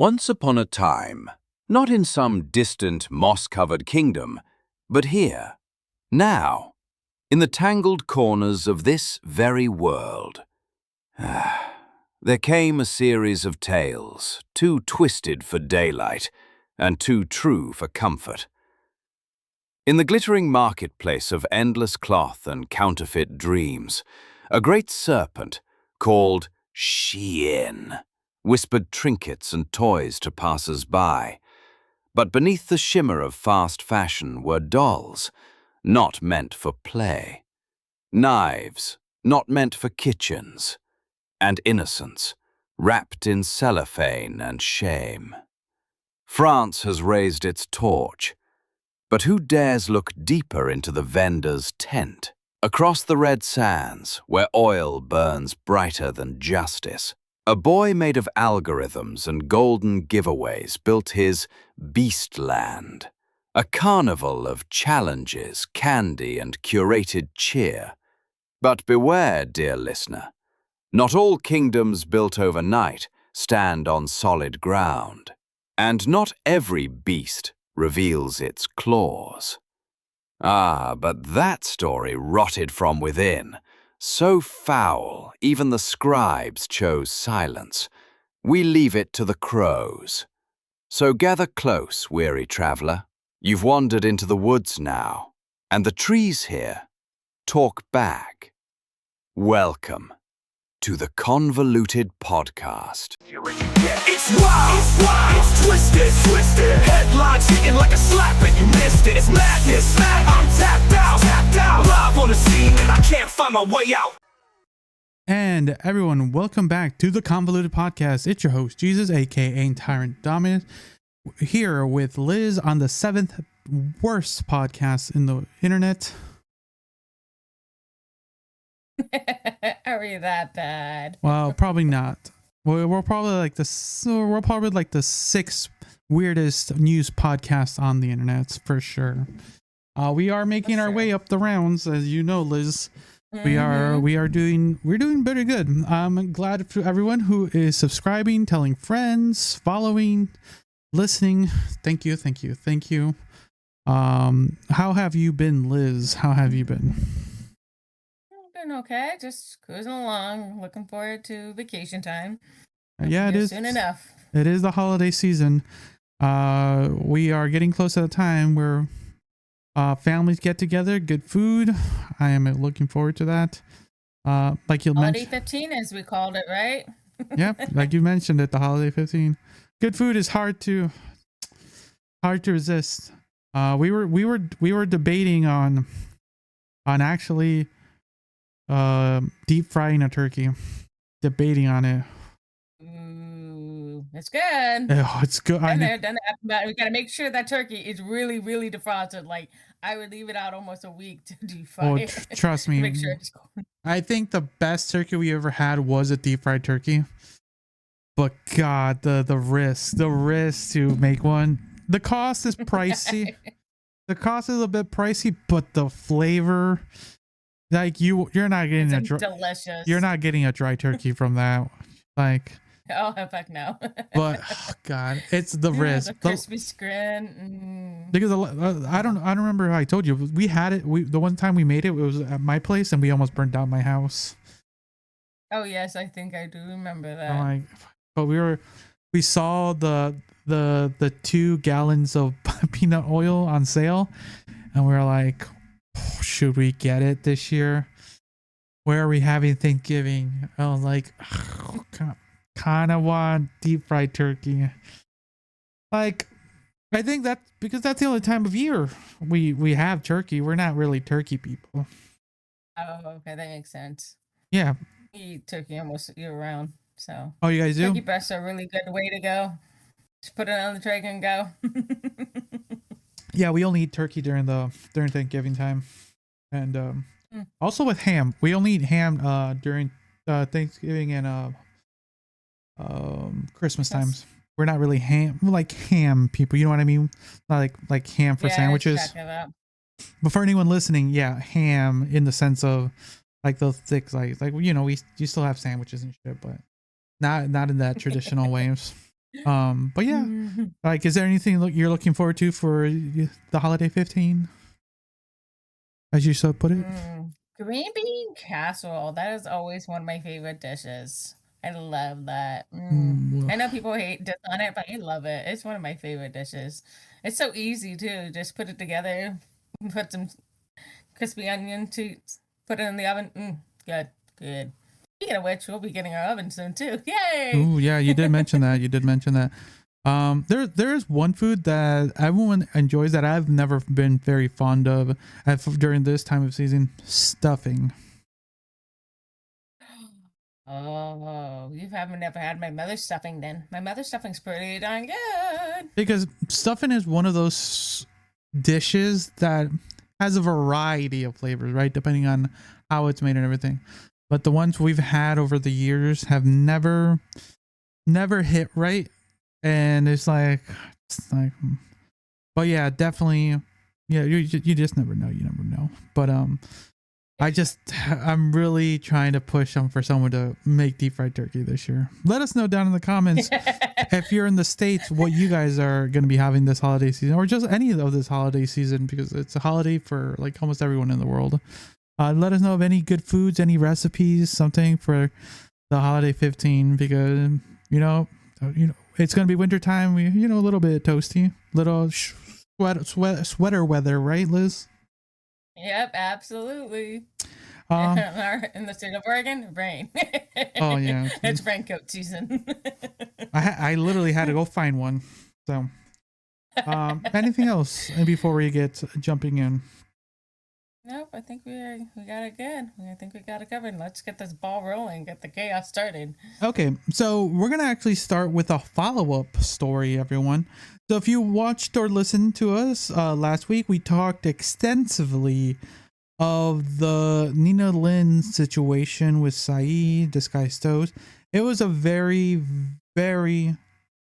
Once upon a time, not in some distant moss-covered kingdom, but here, now, in the tangled corners of this very world, there came a series of tales, too twisted for daylight and too true for comfort. In the glittering marketplace of endless cloth and counterfeit dreams, a great serpent, called SHEIN, whispered trinkets and toys to passers-by. But beneath the shimmer of fast fashion were dolls, not meant for play, knives, not meant for kitchens, and innocence, wrapped in cellophane and shame. France has raised its torch, but who dares look deeper into the vendor's tent? Across the red sands, where oil burns brighter than justice, a boy made of algorithms and golden giveaways built his Beast Land, a carnival of challenges, candy, and curated cheer. But beware, dear listener, not all kingdoms built overnight stand on solid ground, and not every beast reveals its claws. But that story rotted from within, so foul even the scribes chose silence. We leave it to the crows. So gather close, weary traveler. You've wandered into the woods now, and the trees here talk back. Welcome to the Convoluted Podcast. It's wild, it's twisted, headlines hitting like a slap and you missed it. It's madness, I'm tapped out, live on the scene and I can't find my way out. And everyone, welcome back to the Convoluted Podcast. It's your host, Jesus, aka Tyrant, Dominus, here with Liz on the 7th worst podcast in the internet. Are we that bad? Well, probably not. We're probably like the 6th weirdest news podcast on the internet for sure. We are making our way up the rounds, as you know, Liz. Mm-hmm. We're doing very good. I'm glad for everyone who is subscribing, telling friends, following, listening. Thank you. How have you been, Liz? How have you been? Doing okay, just cruising along, looking forward to vacation time. Yeah, it is soon enough. It is the holiday season. We are getting close to the time where families get together, good food. I am looking forward to that. Like you Holiday mentioned, 15, as we called it, right? yeah, like you mentioned it, the holiday 15. Good food is hard to resist. We were debating on actually deep frying a turkey, debating on it. Ooh, it's good. Oh, it's good. Done that. But we gotta make sure that turkey is really, really defrosted. Like, I would leave it out almost a week to deep fry. Oh, trust me. Make sure it's cold. I think the best turkey we ever had was a deep fried turkey. But God, the risk to make one. The cost is pricey. The cost is a bit pricey, but the flavor, like you're not getting delicious. You're not getting a dry turkey from that. Like, oh heck no. But oh God, it's the risk. The crispy scrin. Because I don't remember how I told you. We had it. The one time we made it was at my place, and we almost burned down my house. Oh yes, I think I do remember that. But we saw the 2 gallons of peanut oil on sale, and we were like, oh, should we get it this year? Where are we having Thanksgiving? I was like, oh, kind of want deep fried turkey. Like, I think that's because that's the only time of year we have turkey. We're not really turkey people. Oh, okay, that makes sense. Yeah, We eat turkey almost year round. So oh, you guys do? turkey breasts are a really good way to go. Just put it on the tray and go. Yeah, we only eat turkey during Thanksgiving time, and also with ham. We only eat ham during Thanksgiving and Christmas times. We're not really ham people. You know what I mean? Like ham for sandwiches. But for anyone listening, yeah, ham in the sense of like those thick slices. Like, you know, you still have sandwiches and shit, but not in that traditional ways. But yeah, like, is there anything you're looking forward to for the holiday 15, as you so put it? Green bean casserole. That is always one of my favorite dishes. I love that. I know people hate this on it, but I love it. It's one of my favorite dishes. It's so easy too. Just put it together, put some crispy onion to put it in the oven. Good, good. Speaking of which, we'll be getting our oven soon too. Yay! Oh yeah, you did mention that. You did mention that. There's one food that everyone enjoys that I've never been very fond of during this time of season: stuffing. Oh, you haven't ever had my mother's stuffing then. My mother's stuffing's pretty darn good. Because stuffing is one of those dishes that has a variety of flavors, right? Depending on how it's made and everything. But the ones we've had over the years have never hit right. And it's like, but yeah, definitely. Yeah, you just never know. You never know. But I'm really trying to push for someone to make deep fried turkey this year. Let us know down in the comments if you're in the States what you guys are going to be having this holiday season, or just any of this holiday season, because it's a holiday for like almost everyone in the world. Let us know of any good foods, any recipes, something for the holiday 15, because you know it's going to be winter time. A little bit toasty, little sweater weather, right, Liz? Yep, absolutely. In the state of Oregon, rain. Oh yeah, it's raincoat season. I literally had to go find one. So, anything else before we get jumping in? Nope, I think we got it good. I think we got it covered. Let's get this ball rolling, get the chaos started. Okay, so we're gonna actually start with a follow-up story, everyone. So if you watched or listened to us last week, we talked extensively of the Nina Lynn situation with Saeed, Disguised Toast. It was a very, very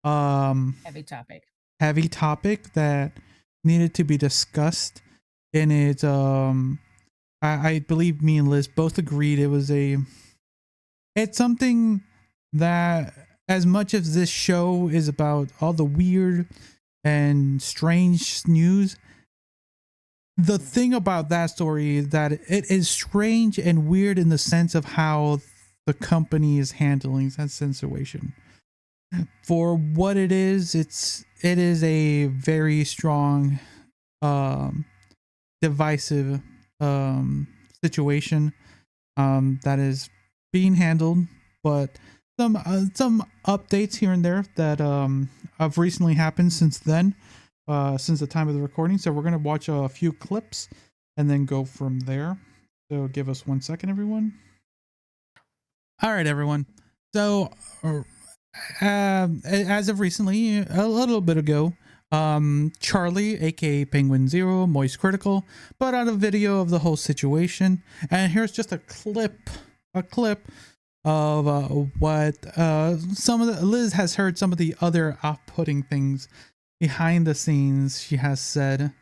heavy topic that needed to be discussed. And it's I believe me and Liz both agreed it's something that, as much as this show is about all the weird and strange news, the thing about that story is that it is strange and weird in the sense of how the company is handling that situation. For what it is a very strong divisive situation that is being handled, but some updates here and there that have recently happened since then, since the time of the recording. So we're gonna watch a few clips and then go from there. So give us 1 second, everyone. All right, everyone. So as of recently, a little bit ago, Charlie, aka Penguin Zero, Moist Critical, put out a video of the whole situation, and here's just a clip of what Liz has heard some of the other off-putting things behind the scenes she has said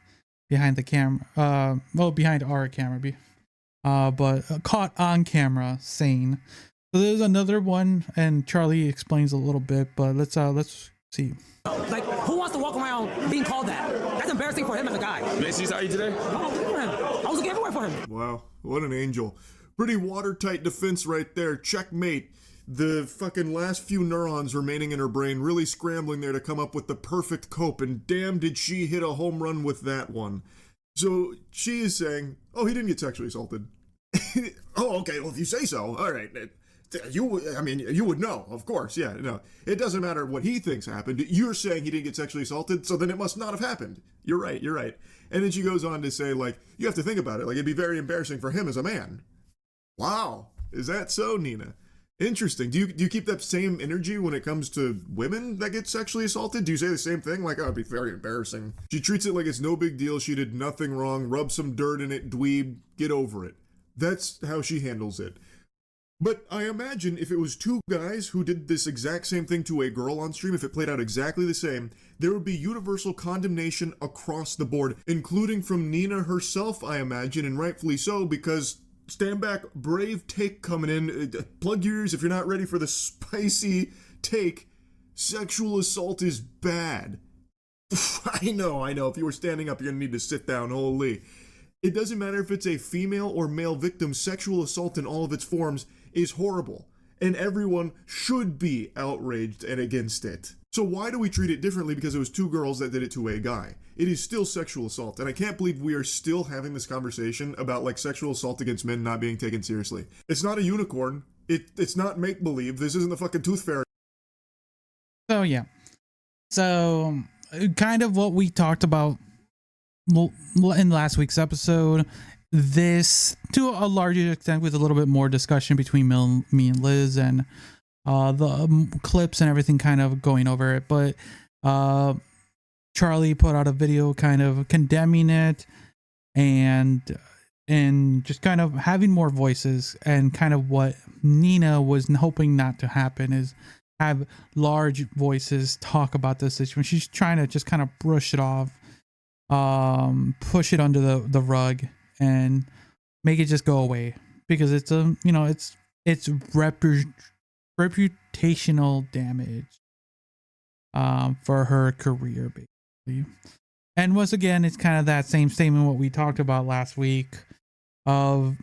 behind the camera, behind our camera, but caught on camera saying. So there's another one, and Charlie explains a little bit, but let's see. Like, who wants to walk around being called that? That's embarrassing for him as a guy. Macy's, how are you today? I was looking for him. I was looking everywhere for him. Wow, what an angel. Pretty watertight defense right there. Checkmate. The fucking last few neurons remaining in her brain really scrambling there to come up with the perfect cope, and damn did she hit a home run with that one. So she is saying, oh, he didn't get sexually assaulted. Oh, okay, well, if you say so, all right. You would know, of course, yeah, no. It doesn't matter what he thinks happened. You're saying he didn't get sexually assaulted, so then it must not have happened. You're right. And then she goes on to say, like, you have to think about it. Like, it'd be very embarrassing for him as a man. Wow. Is that so, Nina? Interesting. Do you keep that same energy when it comes to women that get sexually assaulted? Do you say the same thing? Like, oh, it'd be very embarrassing. She treats it like it's no big deal. She did nothing wrong. Rub some dirt in it, dweeb. Get over it. That's how she handles it. But I imagine if it was two guys who did this exact same thing to a girl on stream, if it played out exactly the same, there would be universal condemnation across the board, including from Nina herself, I imagine, and rightfully so, because, stand back, brave take coming in, plug your ears if you're not ready for the spicy take. Sexual assault is bad. I know. If you were standing up, you're gonna need to sit down. Holy. It doesn't matter if it's a female or male victim, sexual assault in all of its forms is horrible. And everyone should be outraged and against it. So why do we treat it differently because it was two girls that did it to a guy? It is still sexual assault, and I can't believe we are still having this conversation about like sexual assault against men not being taken seriously. It's not a unicorn. It's not make-believe. This isn't the fucking Tooth Fairy. So yeah. So kind of what we talked about in last week's episode. This, to a larger extent, with a little bit more discussion between me and Liz, and the clips and everything kind of going over it. But Charlie put out a video kind of condemning it and just kind of having more voices, and kind of what Nina was hoping not to happen is have large voices talk about this situation. She's trying to just kind of brush it off, push it under the rug, and make it just go away, because it's it's reputational damage for her career, basically. And once again, it's kind of that same statement what we talked about last week of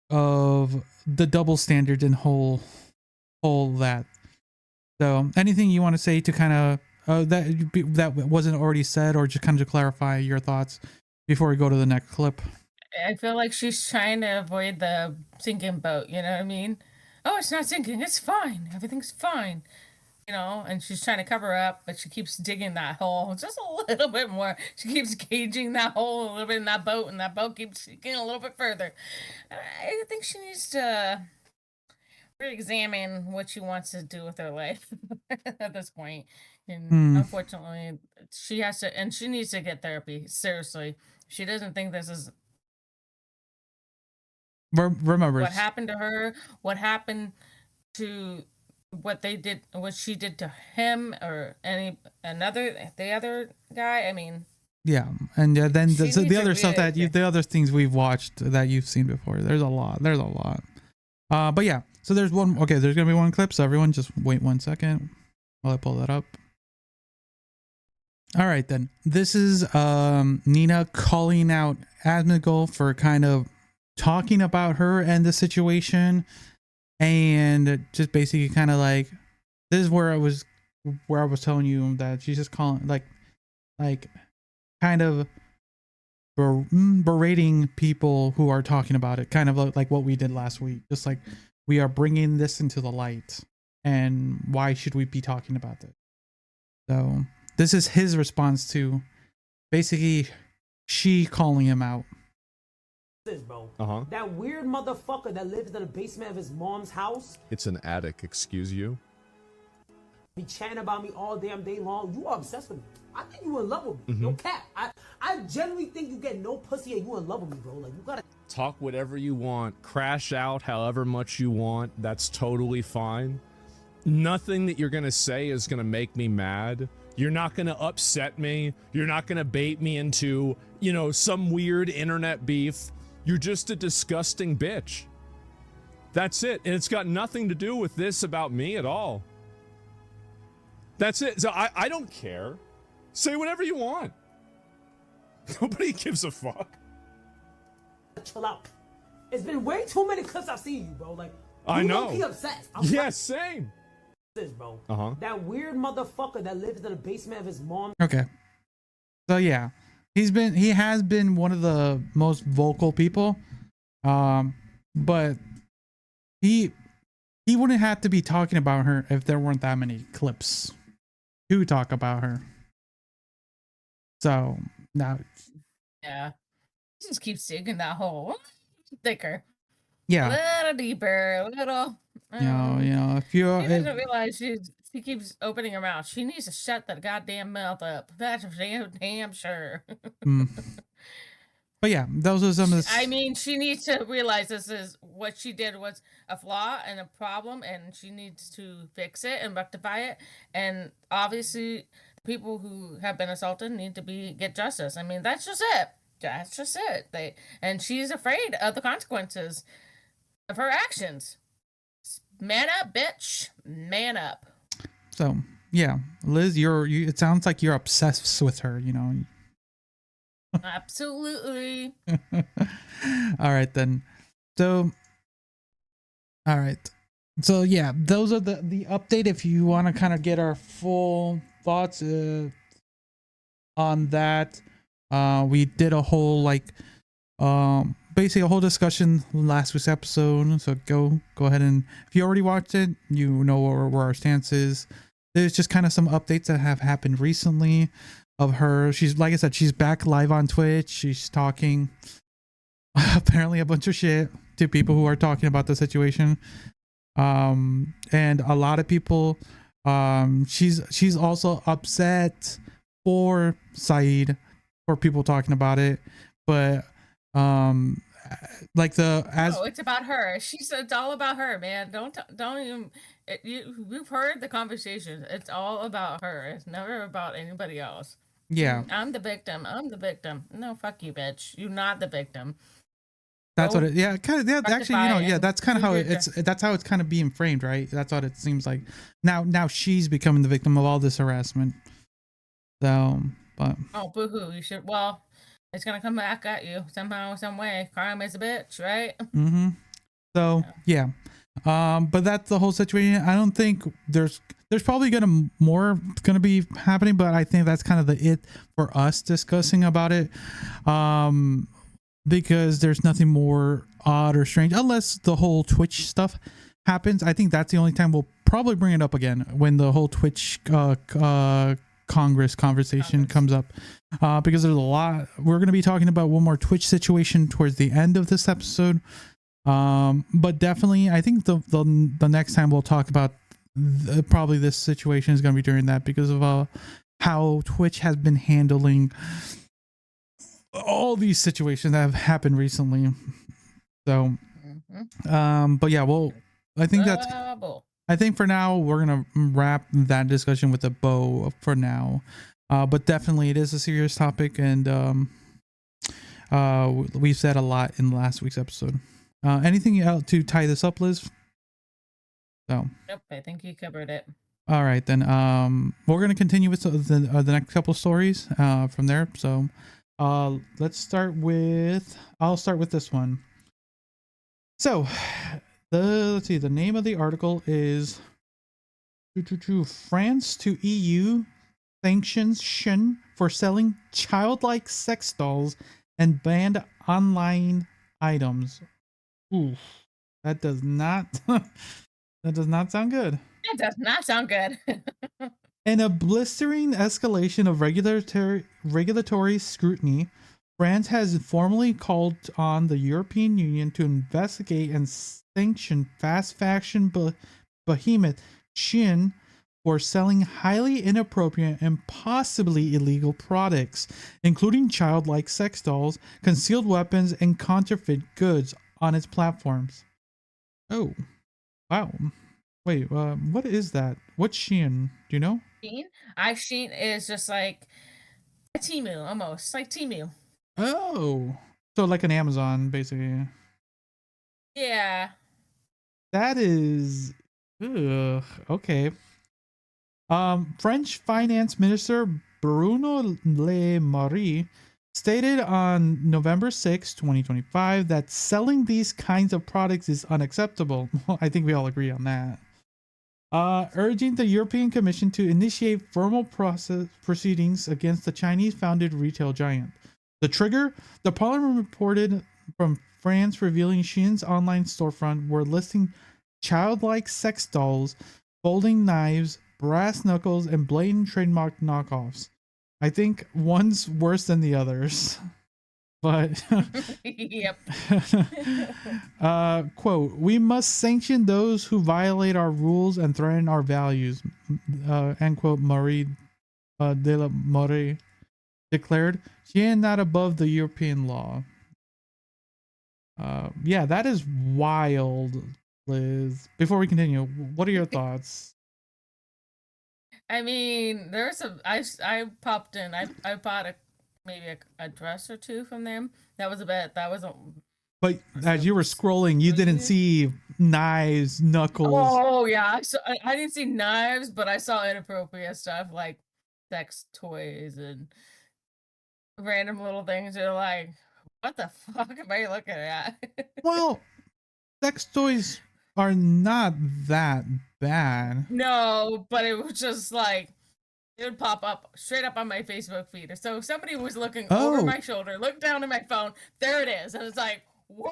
the double standards and whole that. So anything you want to say to kind of that wasn't already said, or just kind of to clarify your thoughts before we go to the next clip? I feel like she's trying to avoid the sinking boat, you know what I mean? Oh, it's not sinking, it's fine, everything's fine. And she's trying to cover up, but she keeps digging that hole just a little bit more. She keeps gauging that hole a little bit in that boat, and that boat keeps sinking a little bit further. I think she needs to re-examine what she wants to do with her life at this point. And unfortunately, she has to, and she needs to get therapy. Seriously, she doesn't think this is. Remember what happened to her, what happened to what she did to him, or the other guy. I mean, yeah, and then the other stuff the other things we've watched that you've seen before. There's a lot. But yeah, so there's one. Okay, there's gonna be one clip. So everyone, just wait 1 second while I pull that up. All right, then this is Nina calling out Asmongold for kind of talking about her and the situation, and just basically kind of like, this is where I was telling you that she's just calling like kind of berating people who are talking about it, kind of like what we did last week. Just like, we are bringing this into the light, and why should we be talking about this? So this is his response to basically she calling him out. Bro. That weird motherfucker that lives in the basement of his mom's house. It's an attic, excuse you. Be chatting about me all damn day long. You are obsessed with me. I think you in love with me. No cap. I genuinely think you get no pussy and you in love with me, bro. Like, you gotta talk whatever you want, crash out however much you want. That's totally fine. Nothing that you're gonna say is gonna make me mad. You're not gonna upset me. You're not gonna bait me into, some weird internet beef. You're just a disgusting bitch. That's it. And it's got nothing to do with this about me at all. That's it. So I don't care. Say whatever you want. Nobody gives a fuck. Chill out. It's been way too many clips I've seen you, bro. Like, I know. You obsessed. Same. Bro. That weird motherfucker that lives in the basement of his mom. Okay. So yeah. He has been one of the most vocal people, but he wouldn't have to be talking about her if there weren't that many clips to talk about her. So now, yeah, just keeps digging that hole thicker, yeah, a little deeper, a little. If you doesn't realize she keeps opening her mouth. She needs to shut that goddamn mouth up. That's for damn sure. But yeah, those are some of the. I mean, she needs to realize this is what she did was a flaw and a problem, and she needs to fix it and rectify it. And obviously, people who have been assaulted need to get justice. I mean, that's just it. That's just it. And she's afraid of the consequences of her actions. Man up, bitch. Man up. So yeah, Liz, it sounds like you're obsessed with her, Absolutely. All right then. So all right. So yeah, those are the update. If you want to kind of get our full thoughts on that, we did a whole basically a whole discussion last week's episode. So go ahead, and if you already watched it, you know where our stance is. There's just kind of some updates that have happened recently of her. She's, like I said, she's back live on Twitch. She's talking apparently a bunch of shit to people who are talking about the situation. And a lot of people, she's also upset for Saeed, for people talking about it, but it's about her. It's all about her, man. Don't even. We've heard the conversation. It's all about her. It's never about anybody else. Yeah, I'm the victim. No, fuck you, bitch. You're not the victim. That's what it. Yeah, kind of. Yeah, actually, that's kind of how it's. That's how it's kind of being framed, right? That's what it seems like. Now she's becoming the victim of all this harassment. So, but oh, boo-hoo! You should. Well, it's gonna come back at you somehow, some way. Crime is a bitch, right? Mm-hmm. So yeah. But that's the whole situation. I don't think there's probably gonna be happening, but I think that's kind of the it for us discussing about it. Because there's nothing more odd or strange unless the whole Twitch stuff happens. I think that's the only time we'll probably bring it up again, when the whole Twitch Congress conversation comes up, because there's a lot. We're going to be talking about one more Twitch situation towards the end of this episode, but definitely I think the next time we'll talk about probably this situation is going to be during that, because of how Twitch has been handling all these situations that have happened recently. So but yeah, well, I think for now we're gonna wrap that discussion with a bow for now, but definitely it is a serious topic, and we've said a lot in last week's episode. Anything else to tie this up, Liz? So Nope, I think you covered it. All right then, we're gonna continue with the next couple stories from there. So let's start with, I'll start with this one. So let's see, the name of the article is France to EU sanctions SHEIN for selling childlike sex dolls and banned online items. Ooh, that does not sound good. It does not sound good. In a blistering escalation of regulatory scrutiny, France has formally called on the European Union to investigate and sanction fast fashion behemoth SHEIN for selling highly inappropriate and possibly illegal products, including childlike sex dolls, concealed weapons, and counterfeit goods on its platforms. Oh, wow. Wait, what is that? What's SHEIN? Do you know? SHEIN? SHEIN is just like a Temu, almost like Temu. Oh, so like an Amazon, basically. Yeah. That is, okay. French Finance Minister Bruno Le Maire stated on November 6, 2025, that selling these kinds of products is unacceptable. Well, I think we all agree on that. Urging the European Commission to initiate formal proceedings against the Chinese-founded retail giant. The trigger, the Parliament reported from France revealing SHEIN's online storefront were listing childlike sex dolls, folding knives, brass knuckles, and blatant trademark knockoffs. I think one's worse than the others. But yep. Quote, we must sanction those who violate our rules and threaten our values, end quote. Marie de la Marie declared. She is not above the European law. Yeah, that is wild, Liz. Before we continue, what are your thoughts? I mean, there's I popped in. I bought maybe a dress or two from them. That was But as you were scrolling, you didn't see knives, knuckles. Oh yeah, so I didn't see knives, but I saw inappropriate stuff like sex toys and random little things. You're like, what the fuck am I looking at? Well, sex toys are not that bad. No, but it was just like it would pop up straight up on my Facebook feed. So if somebody was looking over my shoulder, looked down at my phone, there it is, and it's like, whoa.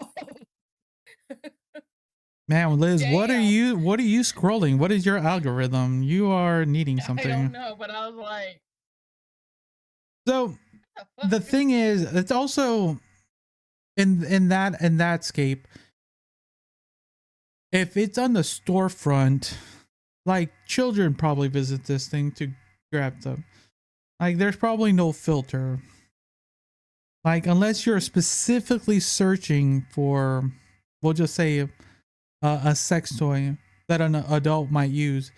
Man, Liz, what are you scrolling? What is your algorithm? You are needing something. I don't know, but I was like, so the thing is, it's also in that scape. If it's on the storefront, like children probably visit this thing to grab them. Like there's probably no filter. Like unless you're specifically searching for, we'll just say a sex toy that an adult might use,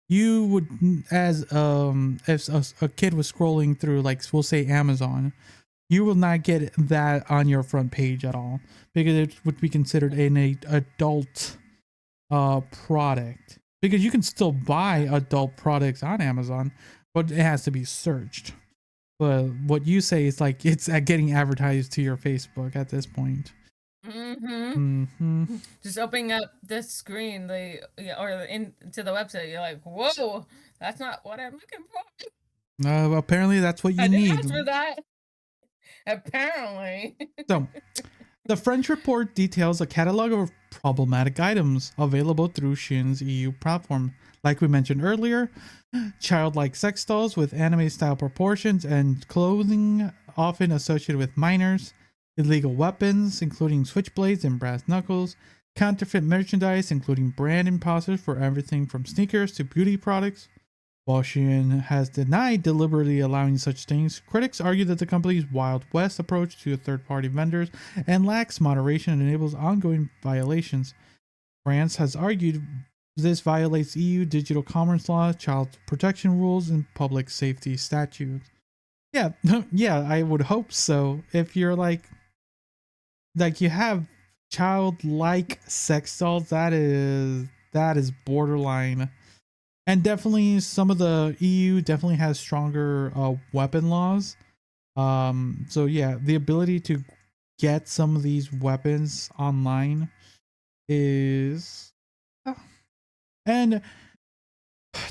you would, as if a kid was scrolling through, like we'll say Amazon, you will not get that on your front page at all because it would be considered an adult product, because you can still buy adult products on Amazon, but it has to be searched. But what you say is like it's getting advertised to your Facebook at this point. Just opening up this screen, into the website, you're like, whoa, that's not what I'm looking for. Apparently that's what you I need. didn't ask for that. Apparently. So, the French report details a catalog of problematic items available through SHEIN's EU platform. Like we mentioned earlier, childlike sex dolls with anime-style proportions and clothing often associated with minors, illegal weapons, including switchblades and brass knuckles, counterfeit merchandise, including brand imposters for everything from sneakers to beauty products. While SHEIN has denied deliberately allowing such things, critics argue that the company's Wild West approach to third-party vendors and lacks moderation and enables ongoing violations. France has argued this violates EU digital commerce law, child protection rules, and public safety statutes. Yeah, yeah, I would hope so. If you're like you have childlike sex dolls, that is borderline. And definitely some of the EU definitely has stronger weapon laws. So yeah, the ability to get some of these weapons online is, and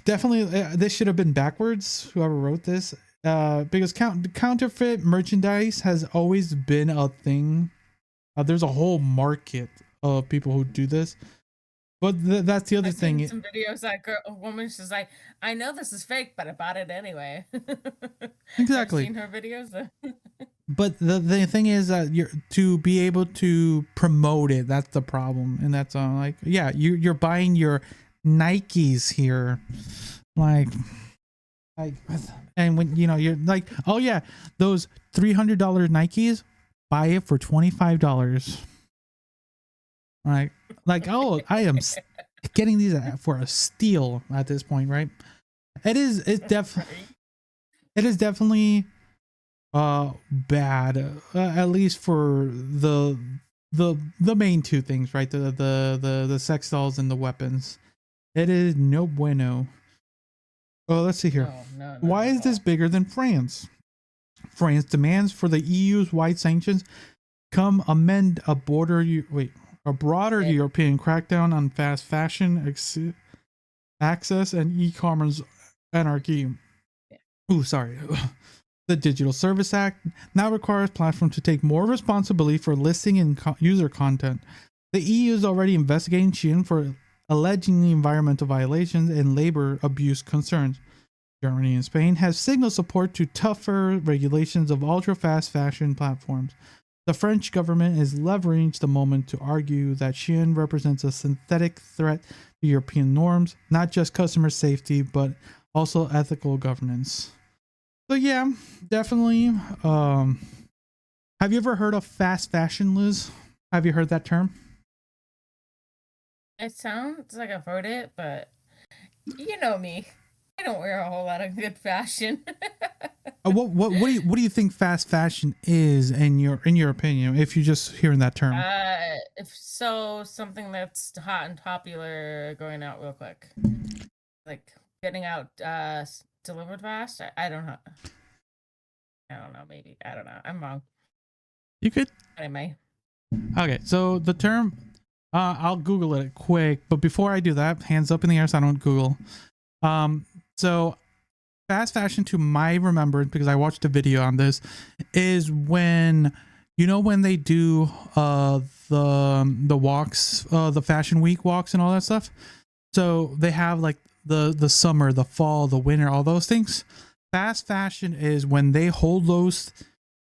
definitely this should have been backwards, whoever wrote this, because counterfeit merchandise has always been a thing. There's a whole market of people who do this. But that's the other thing. I've seen some videos like a woman, she's like, I know this is fake, but I bought it anyway. Exactly. I've seen her videos. But the thing is that you're to be able to promote it, that's the problem. And that's like, yeah, you're buying your Nikes here, like, and when you're like, oh yeah, those $300 Nikes, buy it for $25. Like, oh, I am getting these for a steal at this point, right? It's definitely bad, at least for the main two things, right? The sex dolls and the weapons. It is no bueno. Oh, let's see here. No, why is this bigger than France? France demands for the EU's wide sanctions come amend a broader European crackdown on fast fashion access and e-commerce anarchy. Ooh, sorry. The Digital Service Act now requires platforms to take more responsibility for listing and user content. The EU is already investigating SHEIN for alleging environmental violations and labor abuse concerns. Germany and Spain have signaled support to tougher regulations of ultra-fast fashion platforms. The French government is leveraging the moment to argue that SHEIN represents a synthetic threat to European norms, not just customer safety, but also ethical governance. So yeah, definitely. Have you ever heard of fast fashion, Liz? Have you heard that term? It sounds like I've heard it, but you know me. I don't wear a whole lot of good fashion. What do you think fast fashion is in your opinion? If you're just hearing that term, If so, something that's hot and popular, going out real quick, like getting out delivered fast. I don't know. I don't know. Maybe I don't know. I'm wrong. you could. Anyway. Okay, so the term, I'll Google it quick, but before I do that, hands up in the air so I don't Google. So fast fashion, to my remembrance, because I watched a video on this, is when when they do the walks, the fashion week walks and all that stuff. So they have like the summer, the fall, the winter, all those things. Fast fashion is when they hold those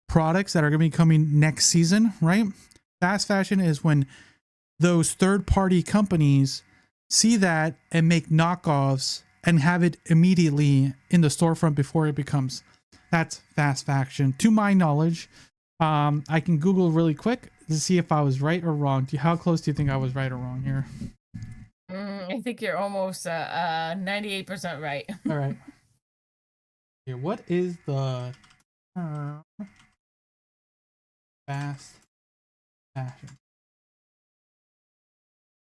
products that are going to be coming next season, right? Fast fashion is when those third-party companies see that and make knockoffs and have it immediately in the storefront before it becomes. That's fast fashion, to my knowledge. I can Google really quick to see if I was right or wrong. How close do you think I was right or wrong here? I think you're almost 98% right. All right. Here, what is the term fast fashion?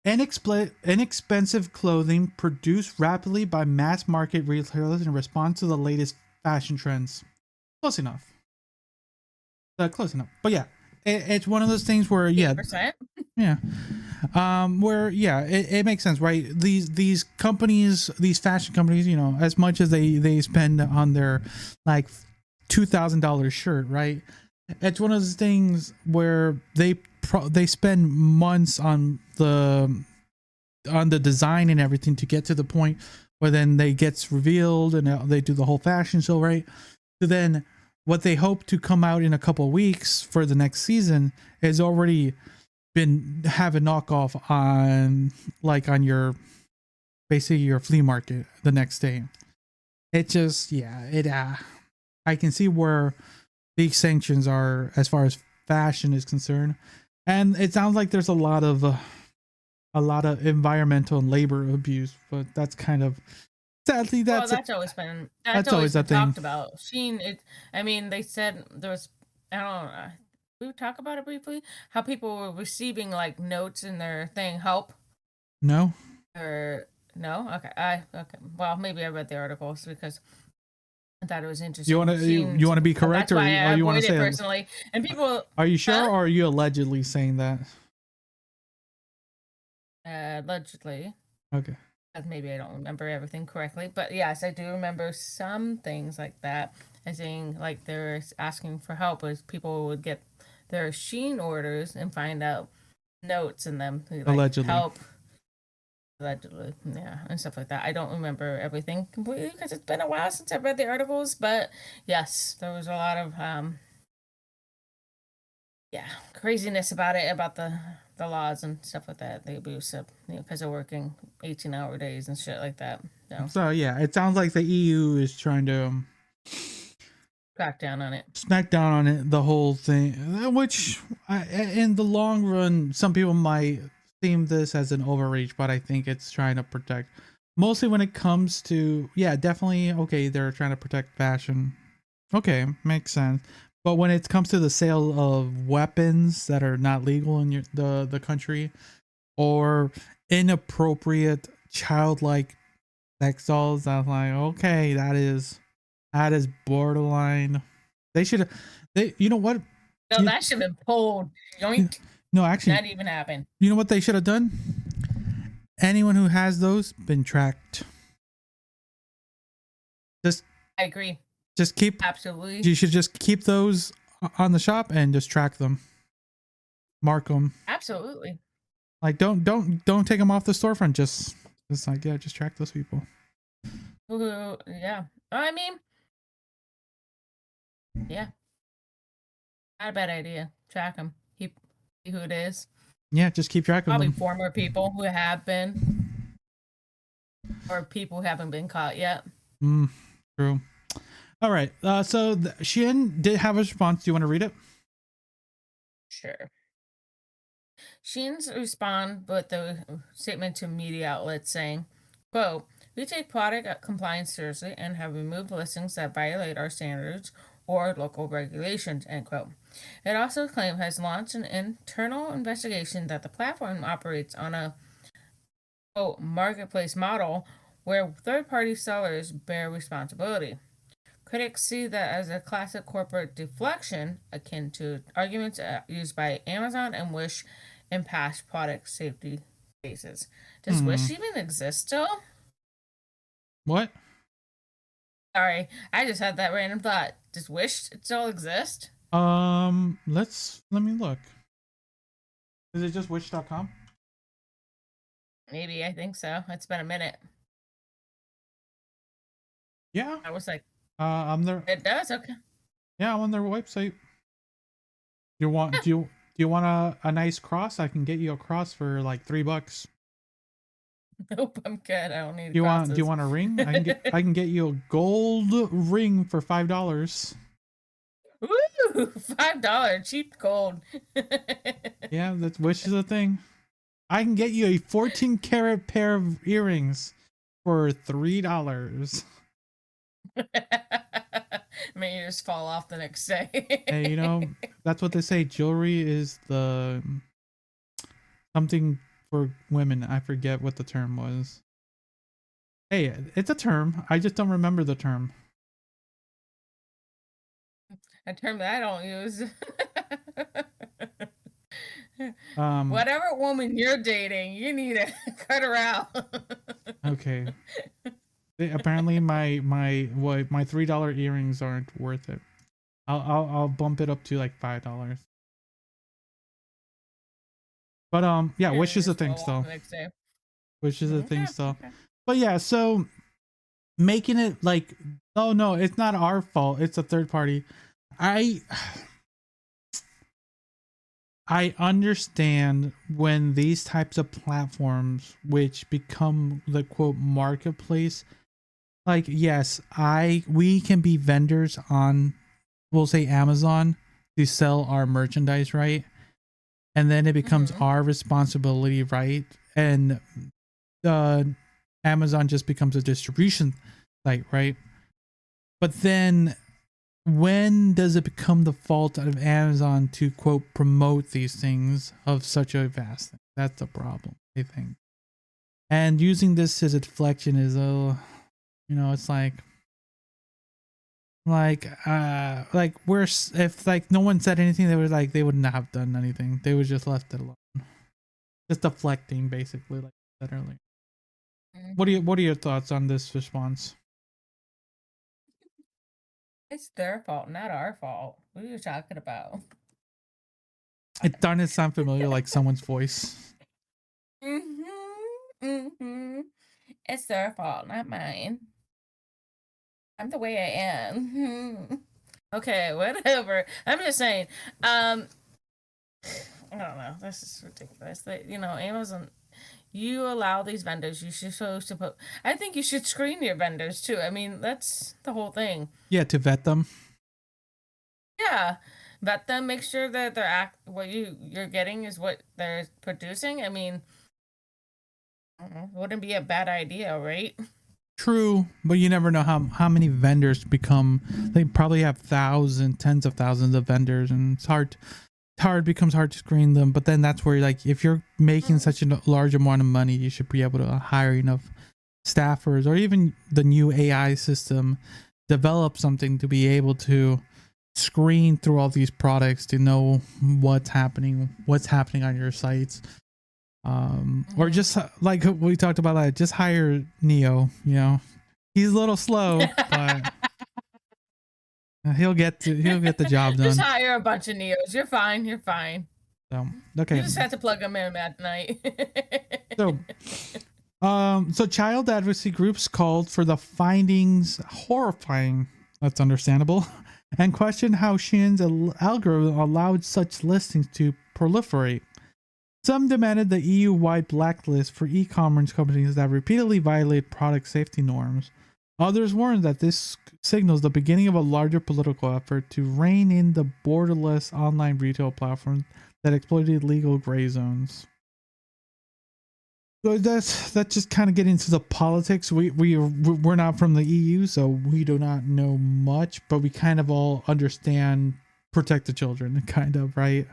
Inexpensive clothing produced rapidly by mass market retailers in response to the latest fashion trends. Close enough. Close enough. But yeah, it's one of those things where yeah, where it makes sense, right? These companies, these fashion companies, as much as they spend on their like $2,000 shirt, right? It's one of those things where they spend months on the design and everything to get to the point where then they gets revealed and they do the whole fashion show, right? So then what they hope to come out in a couple of weeks for the next season has already been have a knockoff on your basically your flea market the next day. It just I can see where these sanctions are as far as fashion is concerned, and it sounds like there's a lot of environmental and labor abuse, but that's kind of sadly that's always been a thing talked about. SHEIN, they said there was, I don't know, we talk about it briefly, how people were receiving like notes in their thing, help. No. Or no? Okay. Okay. Well, maybe I read the articles because I thought it was interesting. You want to be correct, or you want to say personally? And people, are you sure, or are you allegedly saying that? Allegedly. Okay. Maybe I don't remember everything correctly, but yes, I do remember some things like that. As saying like they're asking for help, as people would get their SHEIN orders and find out notes in them, like, allegedly help. Allegedly, yeah, and stuff like that. I don't remember everything completely because it's been a while since I've read the articles, but yes, there was a lot of craziness about it, about the laws and stuff like that, the abuse of, because they're working 18-hour days and shit like that. So yeah, it sounds like the EU is trying to smack down on it, the whole thing, which in the long run, some people might deem this as an overreach, but I think it's trying to protect, mostly when it comes to, definitely, okay, they're trying to protect fashion. Okay, makes sense. But when it comes to the sale of weapons that are not legal in the country, or inappropriate childlike sex dolls, I'm like, okay, that is borderline. They should, you know what? No, that should have been pulled. Yoink. No, actually, that even happened. You know what they should have done? Anyone who has those been tracked. I agree. Just keep, absolutely. You should just keep those on the shop and just track them, mark them. Absolutely. Like don't take them off the storefront. Just like, just track those people. Yeah. I mean, yeah. Not a bad idea. Track them. See who it is. Yeah, just keep track of them. Probably former people who have been, or people who haven't been caught yet. True. All right. So SHEIN did have a response. Do you want to read it? Sure. SHEIN's respond with the statement to media outlets saying, quote, We take product compliance seriously and have removed listings that violate our standards or local regulations, end quote. It also claimed has launched an internal investigation that the platform operates on a quote, marketplace model where third-party sellers bear responsibility. Critics see that as a classic corporate deflection akin to arguments used by Amazon and Wish in past product safety cases. Does Wish even exist still? What? Sorry, I just had that random thought. Does Wish still exist? Let me look. Is it just wish.com? Maybe, I think so. It's been a minute. Yeah. I was like, I'm there. it does, okay. Yeah, I'm on their website. Do you want a nice cross? I can get you a cross for like $3. Nope, I'm good. I don't need Do you crosses. want a ring? I can get you a gold ring for $5. Ooh, $5, cheap gold. Yeah, that's Wish is a thing. I can get you a 14 karat pair of earrings for $3. May you just fall off the next day. Hey, you know, that's what they say. Jewelry is the something for women. I forget what the term was. Hey, it's a term. I just don't remember the term. A term that I don't use. Whatever woman you're dating, you need to cut her out. Okay. Apparently my $3 earrings aren't worth it. I'll bump it up to like $5. But yeah, Wish is a thing still. Wish is a thing still. Okay. But yeah, so making it like, oh no, it's not our fault. It's a third party. I understand when these types of platforms, which become the quote marketplace, like yes, we can be vendors on, we'll say Amazon, to sell our merchandise, right? And then it becomes our responsibility, right? And Amazon just becomes a distribution site, right? But then when does it become the fault of Amazon to quote promote these things of such a vast thing? That's the problem, I think. And using this as a deflection is it's like we're, if like no one said anything, they wouldn't have done anything. They would just left it alone. Just deflecting, basically, like I said earlier. What are your thoughts on this response? It's their fault, not our fault. What are you talking about? It doesn't sound familiar, like someone's voice. It's their fault, not mine. I'm the way I am. Okay, whatever. I'm just saying. I don't know. This is ridiculous. Amazon. You allow these vendors. You should supposed to put. I think you should screen your vendors too. I mean, that's the whole thing. Yeah, to vet them. Yeah, vet them. Make sure that what you're getting is what they're producing. I mean, wouldn't be a bad idea, right? True, but you never know how many vendors become. They probably have tens of thousands of vendors, and becomes hard to screen them. But then that's where, like, if you're making such a large amount of money, you should be able to hire enough staffers, or even the new AI system, develop something to be able to screen through all these products to know what's happening on your sites. Or just like we talked about, like, just hire Neo. He's a little slow, but he'll get the job done. Just hire a bunch of Neos. You're fine. So okay. You just have to plug them in at night. So child advocacy groups called for the findings horrifying. That's understandable, and questioned how SHEIN's algorithm allowed such listings to proliferate. Some demanded the EU-wide blacklist for e-commerce companies that repeatedly violate product safety norms. Others warned that this signals the beginning of a larger political effort to rein in the borderless online retail platforms that exploited legal gray zones. So that's just kind of getting into the politics. We're not from the EU, so we do not know much, but we kind of all understand protect the children, kind of, right?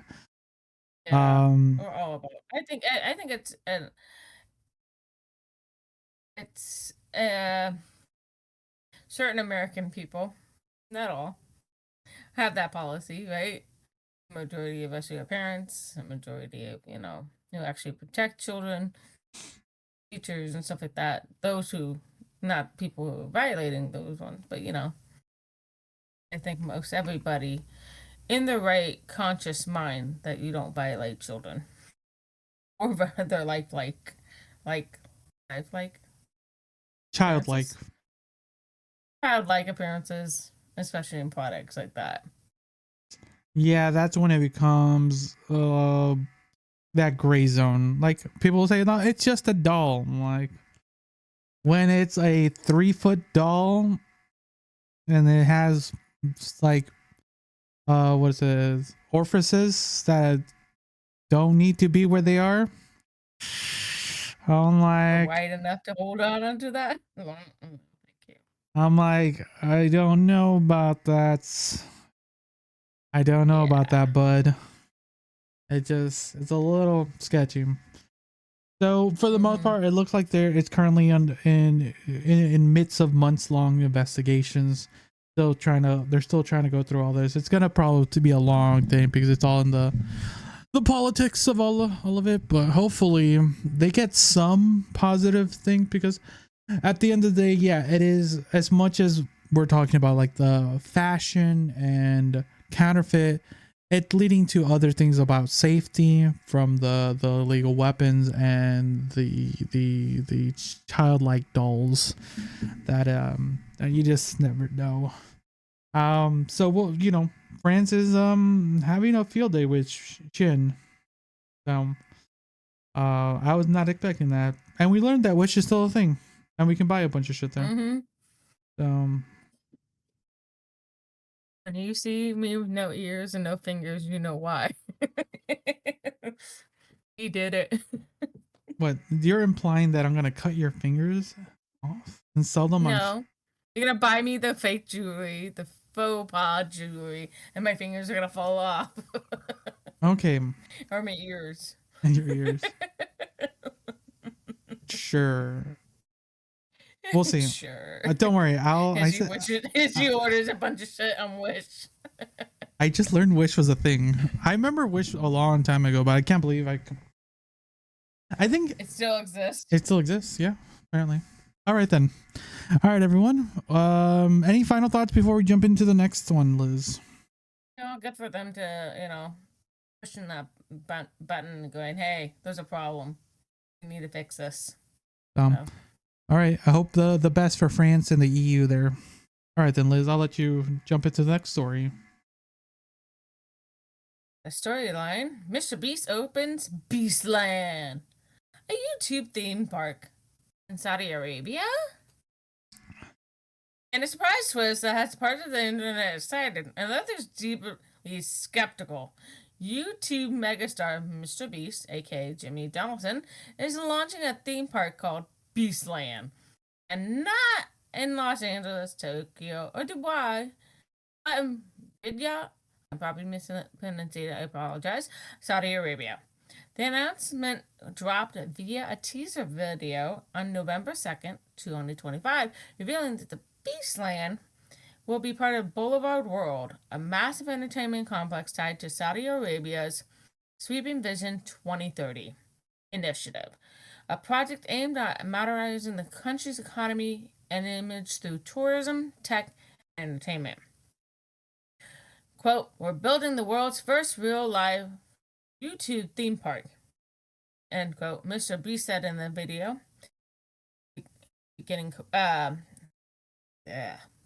Yeah, we're all about it. I think it's certain American people, not all, have that policy, right? Majority of us who are parents, a majority of who actually protect children, teachers and stuff like that. Those who, not people who are violating those ones, but I think most everybody in the right conscious mind that you don't violate children or their lifelike Childlike. appearances. Childlike appearances, especially in products like that. Yeah, that's when it becomes that gray zone. Like people will say, no, it's just a doll. Like when it's a 3-foot doll and it has like what is it, orifices that don't need to be where they are. I'm like Wide enough to hold on onto that. Thank you. I'm like, I don't know about that. I don't know about that, bud. It's a little sketchy. So for the most part, it looks like it's currently in midst of months-long investigations. They're still trying to go through all this. It's gonna probably to be a long thing because it's all in the politics of all of it. But hopefully they get some positive thing, because at the end of the day, yeah, it is, as much as we're talking about like the fashion and counterfeit, it leading to other things about safety from the illegal weapons and the childlike dolls that you just never know. So well, France is having a field day with SHEIN. So I was not expecting that, and we learned that Wish is still a thing, and we can buy a bunch of shit there. When you see me with no ears and no fingers, you know why. He did it. What, you're implying that I'm gonna cut your fingers off and sell them on? No, you're gonna buy me the fake jewelry, the faux pas jewelry, and my fingers are gonna fall off. Okay. Or my ears. And your ears. Sure. We'll see. Sure. Don't worry. She orders a bunch of shit on Wish. I just learned Wish was a thing. I remember Wish a long time ago, but I can't believe I think it still exists. It still exists. Yeah, apparently. All right then. All right, everyone. Any final thoughts before we jump into the next one, Liz? Good for them to pushing that button and going, hey, there's a problem. We need to fix this. All right. I hope the best for France and the EU there. All right then, Liz. I'll let you jump into the next story. The storyline: MrBeast opens Beastland, a YouTube theme park in Saudi Arabia. And a surprise twist that has part of the internet excited and others deeply skeptical. YouTube megastar MrBeast, aka Jimmy Donaldson, is launching a theme park called Beastland, and not in Los Angeles, Tokyo, or Dubai, but in Riyadh, I'm probably mispronouncing it, I apologize, Saudi Arabia. The announcement dropped via a teaser video on November 2nd, 2025, revealing that the Beastland will be part of Boulevard World, a massive entertainment complex tied to Saudi Arabia's Sweeping Vision 2030 initiative, a project aimed at modernizing the country's economy and image through tourism, tech, and entertainment. Quote, we're building the world's first real live YouTube theme park, end quote, MrBeast said in the video.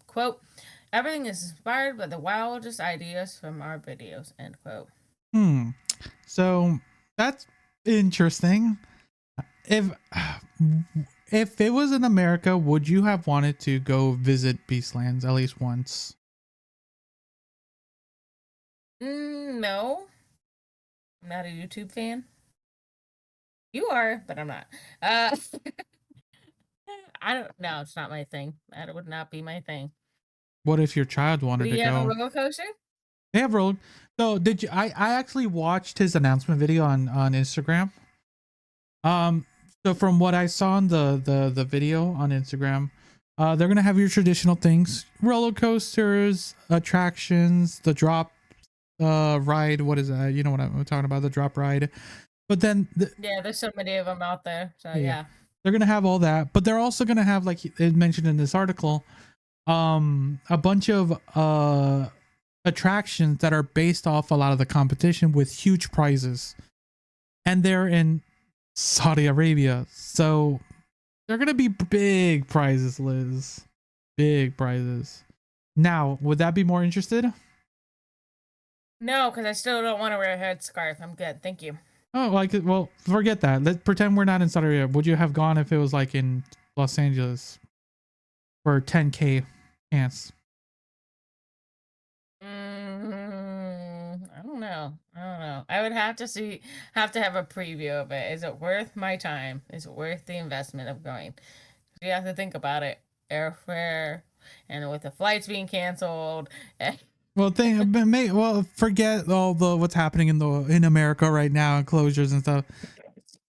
Quote, everything is inspired by the wildest ideas from our videos, end quote. So that's interesting. If it was in America, would you have wanted to go visit Beastlands at least once? No. I'm not a YouTube fan. You are, but I'm not. Uh, I don't. No, it's not my thing. That would not be my thing. What if your child wanted Do to you have a go? roller coaster? They have roller. So did you? I actually watched his announcement video on Instagram. So from what I saw in the video on Instagram, they're gonna have your traditional things: roller coasters, attractions, the drop ride. What is that? You know what I'm talking about? The drop ride. But then Yeah, there's so many of them out there. So yeah. they're gonna have all that, but they're also gonna have, like it mentioned in this article, a bunch of attractions that are based off a lot of the competition with huge prizes, and they're in Saudi Arabia, so they're gonna be big prizes, Liz. Big prizes. Now, would that be more interested? No, because I still don't want to wear a headscarf. I'm good. Thank you. Oh, like, well, forget that. Let's pretend we're not in Saudi Arabia. Would you have gone if it was like in Los Angeles for 10K chance? I don't know. I would have to have a preview of it. Is it worth my time? Is it worth the investment of going? You have to think about it. Airfare, and with the flights being canceled. Well, forget all the what's happening in America right now and closures and stuff.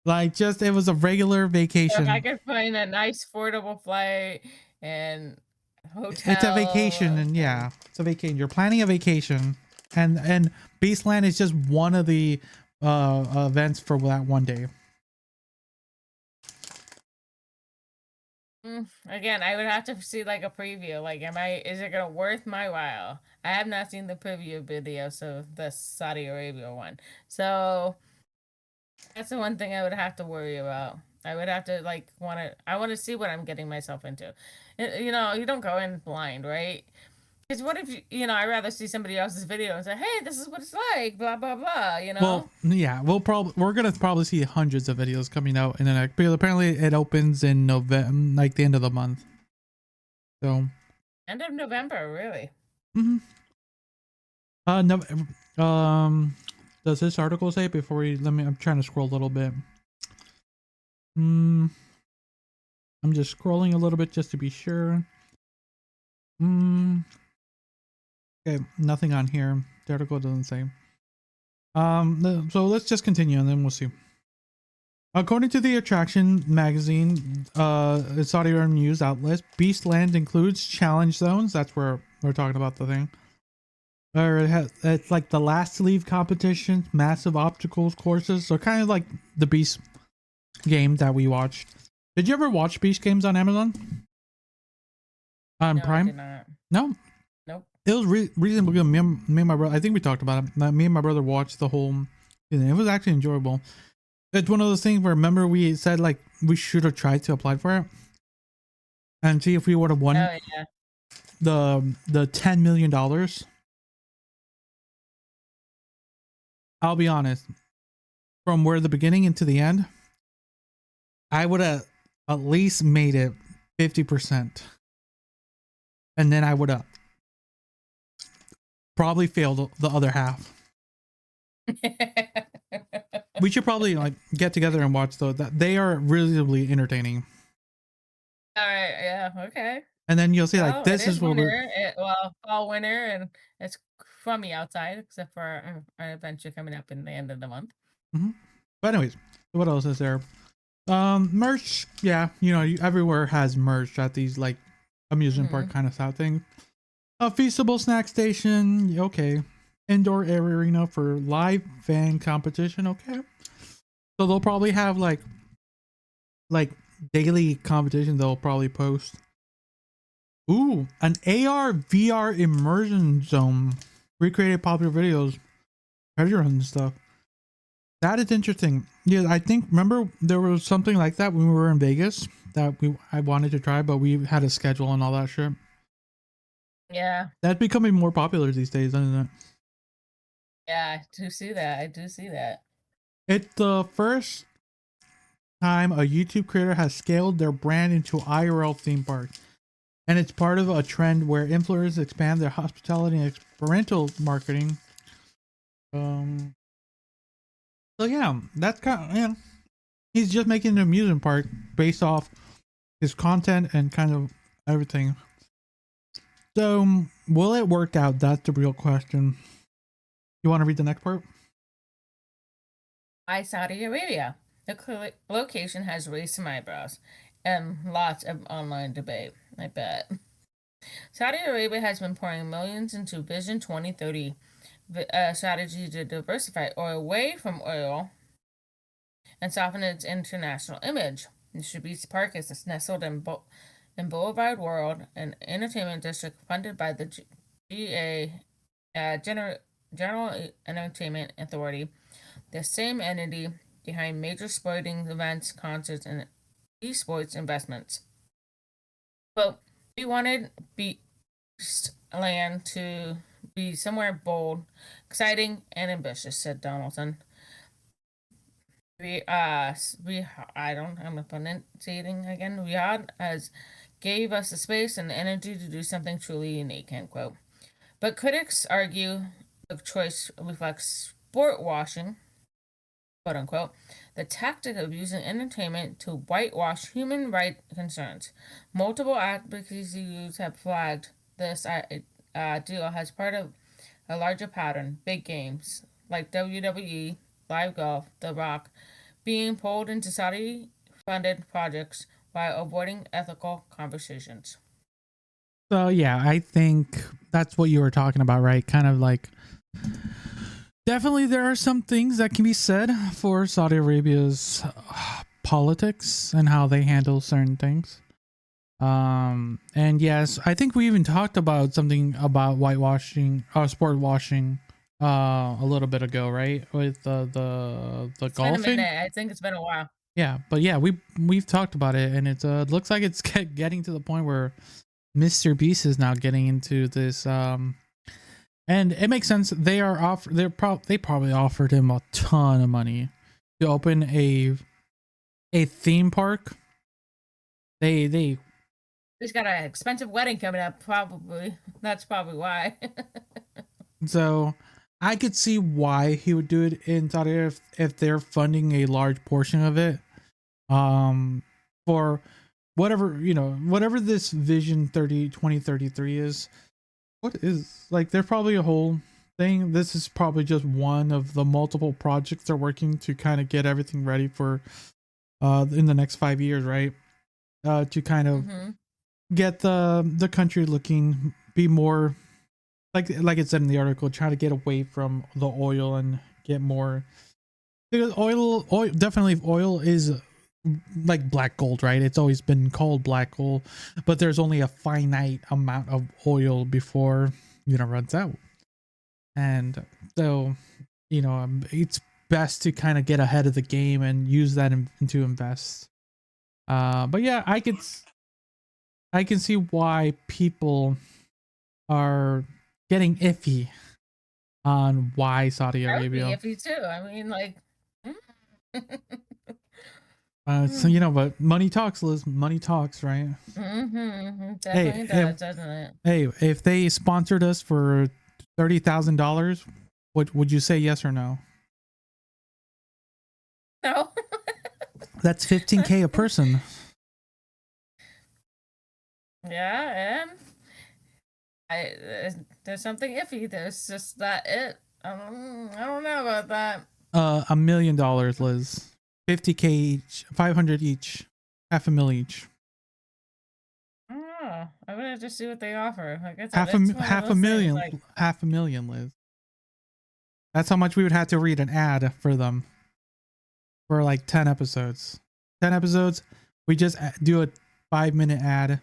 Like, just it was a regular vacation. If I could find a nice, affordable flight and hotel. It's a vacation, and yeah, it's a vacation. You're planning a vacation, and Beastland is just one of the events for that one day. Again, I would have to see like a preview. Like, is it gonna worth my while? I have not seen the preview video, so the Saudi Arabia one. So that's the one thing I would have to worry about. I would have to I want to see what I'm getting myself into. You know, you don't go in blind, right? Because what if I'd rather see somebody else's video and say, "Hey, this is what it's like," blah blah blah. Well, yeah, we're gonna probably see hundreds of videos coming out in the next. Because apparently, it opens in November, like the end of the month. So. End of November, really? Mm-hmm. No. Does this article say before we I'm trying to scroll a little bit. I'm just scrolling a little bit just to be sure. Okay, nothing on here. The article doesn't say. So let's just continue and then we'll see. According to the attraction magazine, Saudi Arabian news outlet, Beastland includes challenge zones. That's where we're talking about the thing. Or it's like the last to leave competitions, massive obstacles courses. So kind of like the Beast game that we watched. Did you ever watch Beast games on Amazon? On Prime? I did not. No. Nope. It was reasonably good. Me and my brother, I think we talked about it. Me and my brother watched the whole thing. It was actually enjoyable. It's one of those things where, remember, we said like we should have tried to apply for it and see if we would have won the $10 million. I'll be honest. From where the beginning into the end, I would have at least made it 50%. And then I would have probably failed the other half. We should probably like get together and watch those. They are really entertaining. All right, yeah, okay. And then you'll see like this is what we're fall winter, and it's crummy outside except for our adventure coming up in the end of the month. Mm-hmm. But anyways, what else is there? Merch. Yeah, everywhere has merch at these like amusement park kind of style thing. A feastable snack station. Okay. Indoor air arena for live fan competition. Okay. So they'll probably have like daily competition they'll probably post. Ooh, an AR VR immersion zone. Recreated popular videos, treasure hunt and stuff. That is interesting. Yeah, I think, remember there was something like that when we were in Vegas that I wanted to try, but we had a schedule and all that shit. Yeah. That's becoming more popular these days, isn't it? Yeah, I do see that. It's the first time a YouTube creator has scaled their brand into IRL theme park. And it's part of a trend where influencers expand their hospitality and experiential marketing. So yeah, that's kind of, He's just making an amusement park based off his content and kind of everything. So, will it work out? That's the real question. You want to read the next part? By Saudi Arabia. The location has raised some eyebrows and lots of online debate, I bet. Saudi Arabia has been pouring millions into Vision 2030 strategy to diversify oil away from oil and soften its international image. The MrBeast Park is nestled in Boulevard World, an entertainment district funded by the General Entertainment Authority, the same entity behind major sporting events, concerts, and esports investments. Well, we wanted Beast Land to be somewhere bold, exciting, and ambitious, said Donaldson. I'm pronunciating again. Riyadh gave us the space and the energy to do something truly unique, end quote. But critics argue the choice reflects sport washing, quote unquote, the tactic of using entertainment to whitewash human rights concerns. Multiple advocacy groups have flagged this deal as part of a larger pattern. Big games like WWE, Live Golf, The Rock, being pulled into Saudi-funded projects while avoiding ethical conversations. So yeah, I think that's what you were talking about, right? Kind of like, definitely there are some things that can be said for Saudi Arabia's politics and how they handle certain things. And yes, I think we even talked about something about whitewashing, sport washing, a little bit ago, right? With the golfing. Been a minute. I think it's been a while. Yeah, but yeah, we've talked about it, and it looks like it's getting to the point where MrBeast is now getting into this, and it makes sense. They probably offered him a ton of money to open a theme park. He's got an expensive wedding coming up, probably. That's probably why. So I could see why he would do it in Saudi Arabia if they're funding a large portion of it. For whatever this Vision 2033 is, what is, like, there's probably a whole thing. This is probably just one of the multiple projects they're working to kind of get everything ready for in the next 5 years, right? To kind of get the country looking, be more like it said in the article, try to get away from the oil and get more, because oil definitely, oil is like black gold, right? It's always been called black gold, but there's only a finite amount of oil before runs out. And so it's best to kind of get ahead of the game and use that to invest. But yeah, I can see why people are getting iffy on why Saudi Arabia. I would be iffy too. I mean, like. So but money talks, Liz. Money talks, right? Definitely does, doesn't it? Hey, if they sponsored us for $30,000, would you say yes or no? No. That's $15K a person. Yeah, and there's something iffy. There's just that it. I don't know about that. $1 million, Liz. 50K each, 500 each, $500,000 each. Oh, I'm gonna just see what they offer. Like I said, half a million, like, $500,000, Liz. That's how much we would have to read an ad for them for like 10 episodes. 10 episodes, we just do a 5-minute ad,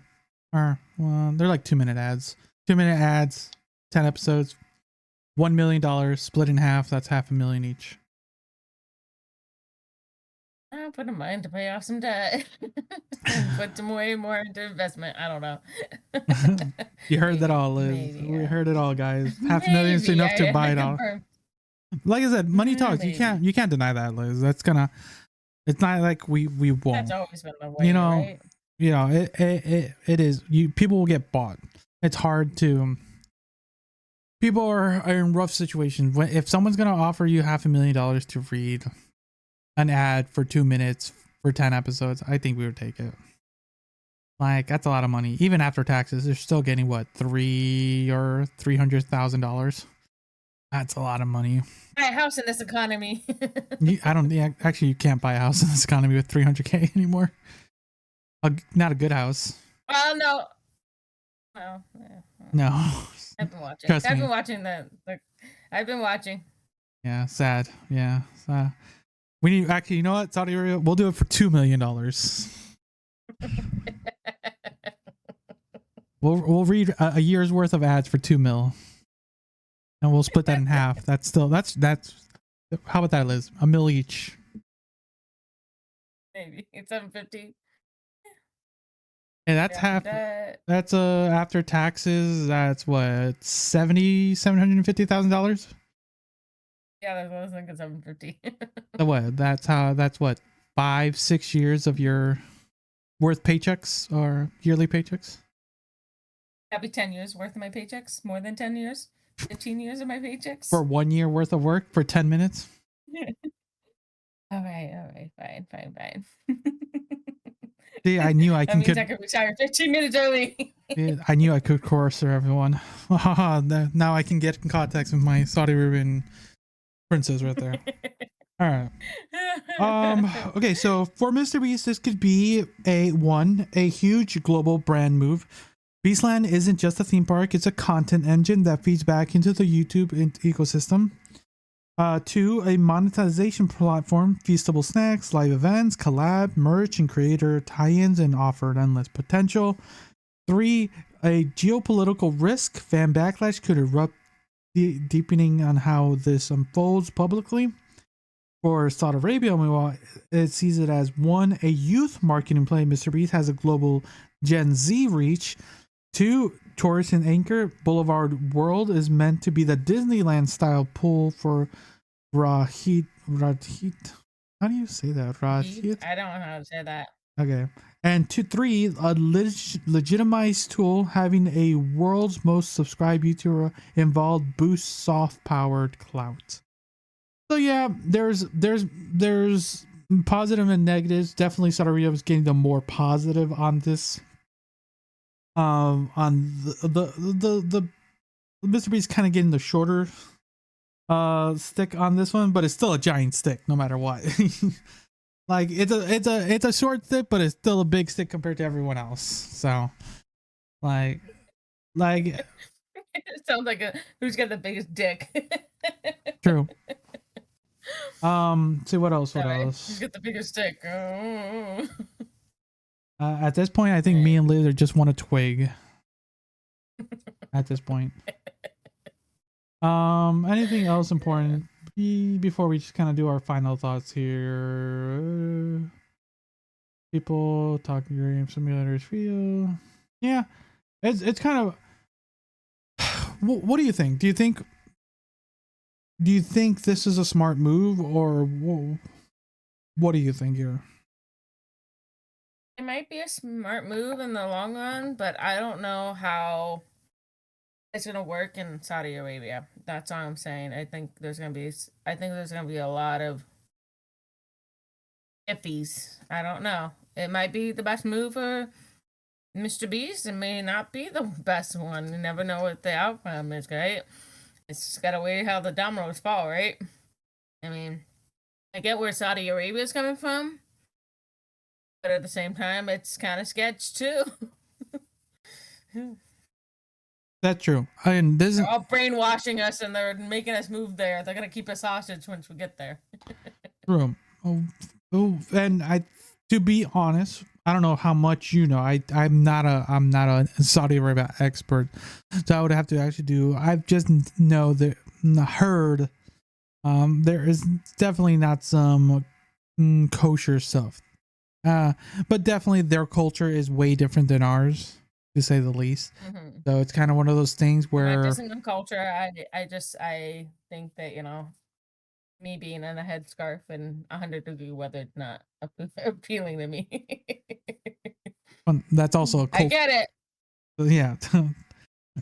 or they're like 2-minute ads. 2-minute ads, 10 episodes, $1 million split in half. That's $500,000 each. I'll put in mind to pay off some debt. Put some way more into investment. I don't know. You heard that all, Liz. Maybe, We heard it all, guys. $500,000 is enough to buy it all. Like I said, money talks. Maybe. You can't deny that, Liz. It's not like we won't. That's always been the way, right? It is. People will get bought. It's hard to. People are in rough situations. If someone's gonna offer you $500,000 to read, an ad for 2 minutes for 10 episodes, I think we would take it. Like, that's a lot of money. Even after taxes, they're still getting what, $300,000. That's a lot of money. Buy a house in this economy. Actually, you can't buy a house in this economy with $300K anymore. Not a good house. Well, no. No. I've been watching. Trust I've me. been watching I've been watching. Yeah, sad. Yeah. We need, actually, you know what, Saudi Arabia, we'll do it for $2 million. We'll read a year's worth of ads for 2 mil, and we'll split that in half. That's how about that, Liz? $1 mil each. Maybe it's $750. And that's half. That's after taxes. That's what, $750,000. Yeah, that's what I was thinking. $750. So what? That's what, 5-6 years of your worth paychecks or yearly paychecks. That'd be 10 years worth of my paychecks. More than 10 years. 15 years of my paychecks. For 1 year worth of work for 10 minutes. All right, fine. See, I knew I that means I could retire 15 minutes early. Yeah, I knew I could coerce everyone. Now I can get in contact with my Saudi Arabian princess right there. All right. Okay, so for MrBeast, this could be a huge global brand move. Beastland isn't just a theme park; it's a content engine that feeds back into the YouTube ecosystem. 2, a monetization platform, feastable snacks, live events, collab, merch, and creator tie-ins, and offered endless potential. 3, a geopolitical risk, fan backlash could erupt, deepening on how this unfolds publicly. For Saudi Arabia, meanwhile, it sees it as 1, a youth marketing play. MrBeast has a global Gen Z reach. 2, tourist and anchor Boulevard World is meant to be the Disneyland style pool for Rahit. How do you say that? Rahit? I don't know how to say that. Okay. And 3, a legitimized tool having a world's most subscribed YouTuber involved boosts soft powered clout. So yeah, there's positive and negatives. Definitely Saudi Arabia was getting the more positive on this. On the MrBeast kind of getting the shorter stick on this one, but it's still a giant stick no matter what. Like it's a short stick, but it's still a big stick compared to everyone else. So like It sounds like who's got the biggest dick. True. See what else? Who's got the biggest stick? At this point, I think me and Liz are just want a twig. At this point. Anything else important before we just kind of do our final thoughts here? People talking game simulators feel. Yeah, it's kind of. What do you think? Do you think this is a smart move, or what do you think here? It might be a smart move in the long run, but I don't know how it's gonna work in Saudi Arabia. That's all I'm saying. I think there's gonna be a lot of iffies. I don't know. It might be the best move for MrBeast. It may not be the best one. You never know what the outcome is, right? It's just gotta wait how the dominoes fall, right? I mean, I get where Saudi Arabia is coming from, but at the same time, it's kind of sketch too. That's true. And this They're all brainwashing us, and they're making us move there. They're gonna keep us hostage once we get there. true. And to be honest, I don't know how much you know. I'm not a Saudi Arabia expert, so I would have to actually do. I've just heard. There is definitely not some kosher stuff. But definitely their culture is way different than ours, to say the least. Mm-hmm. So it's kind of one of those things where My culture, I think that, me being in a headscarf and 100-degree weather is not appealing to me. that's also a I get it. Yeah,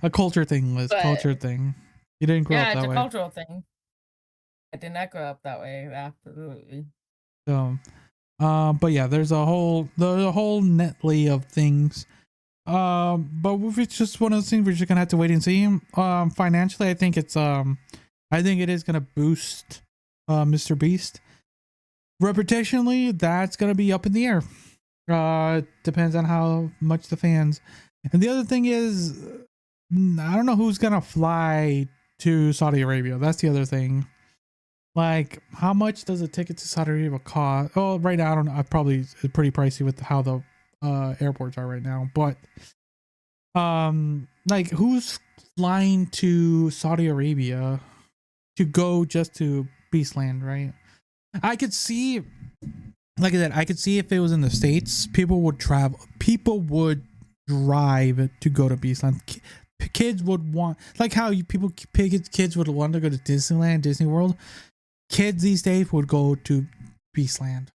a culture thing, Liz. But, culture thing. You didn't grow up that way. Yeah, it's a cultural thing. I did not grow up that way. Absolutely. So, but yeah, there's a whole netley of things. But if it's just one of those things, we're just gonna have to wait and see. Financially, I think it is gonna boost MrBeast. Reputationally, that's gonna be up in the air. Depends on how much the fans. And the other thing is, I don't know who's gonna fly to Saudi Arabia. That's the other thing. Like, how much does a ticket to Saudi Arabia cost? Oh, right now I don't know. Probably it's pretty pricey with how the airports are right now. But like, who's flying to Saudi Arabia to go just to Beastland, right? I could see, like I said, I could see if it was in the States, people would drive to go to Beastland. Kids would want, like how kids would want to go to Disneyland, Disney World. Kids these days would go to Beastland.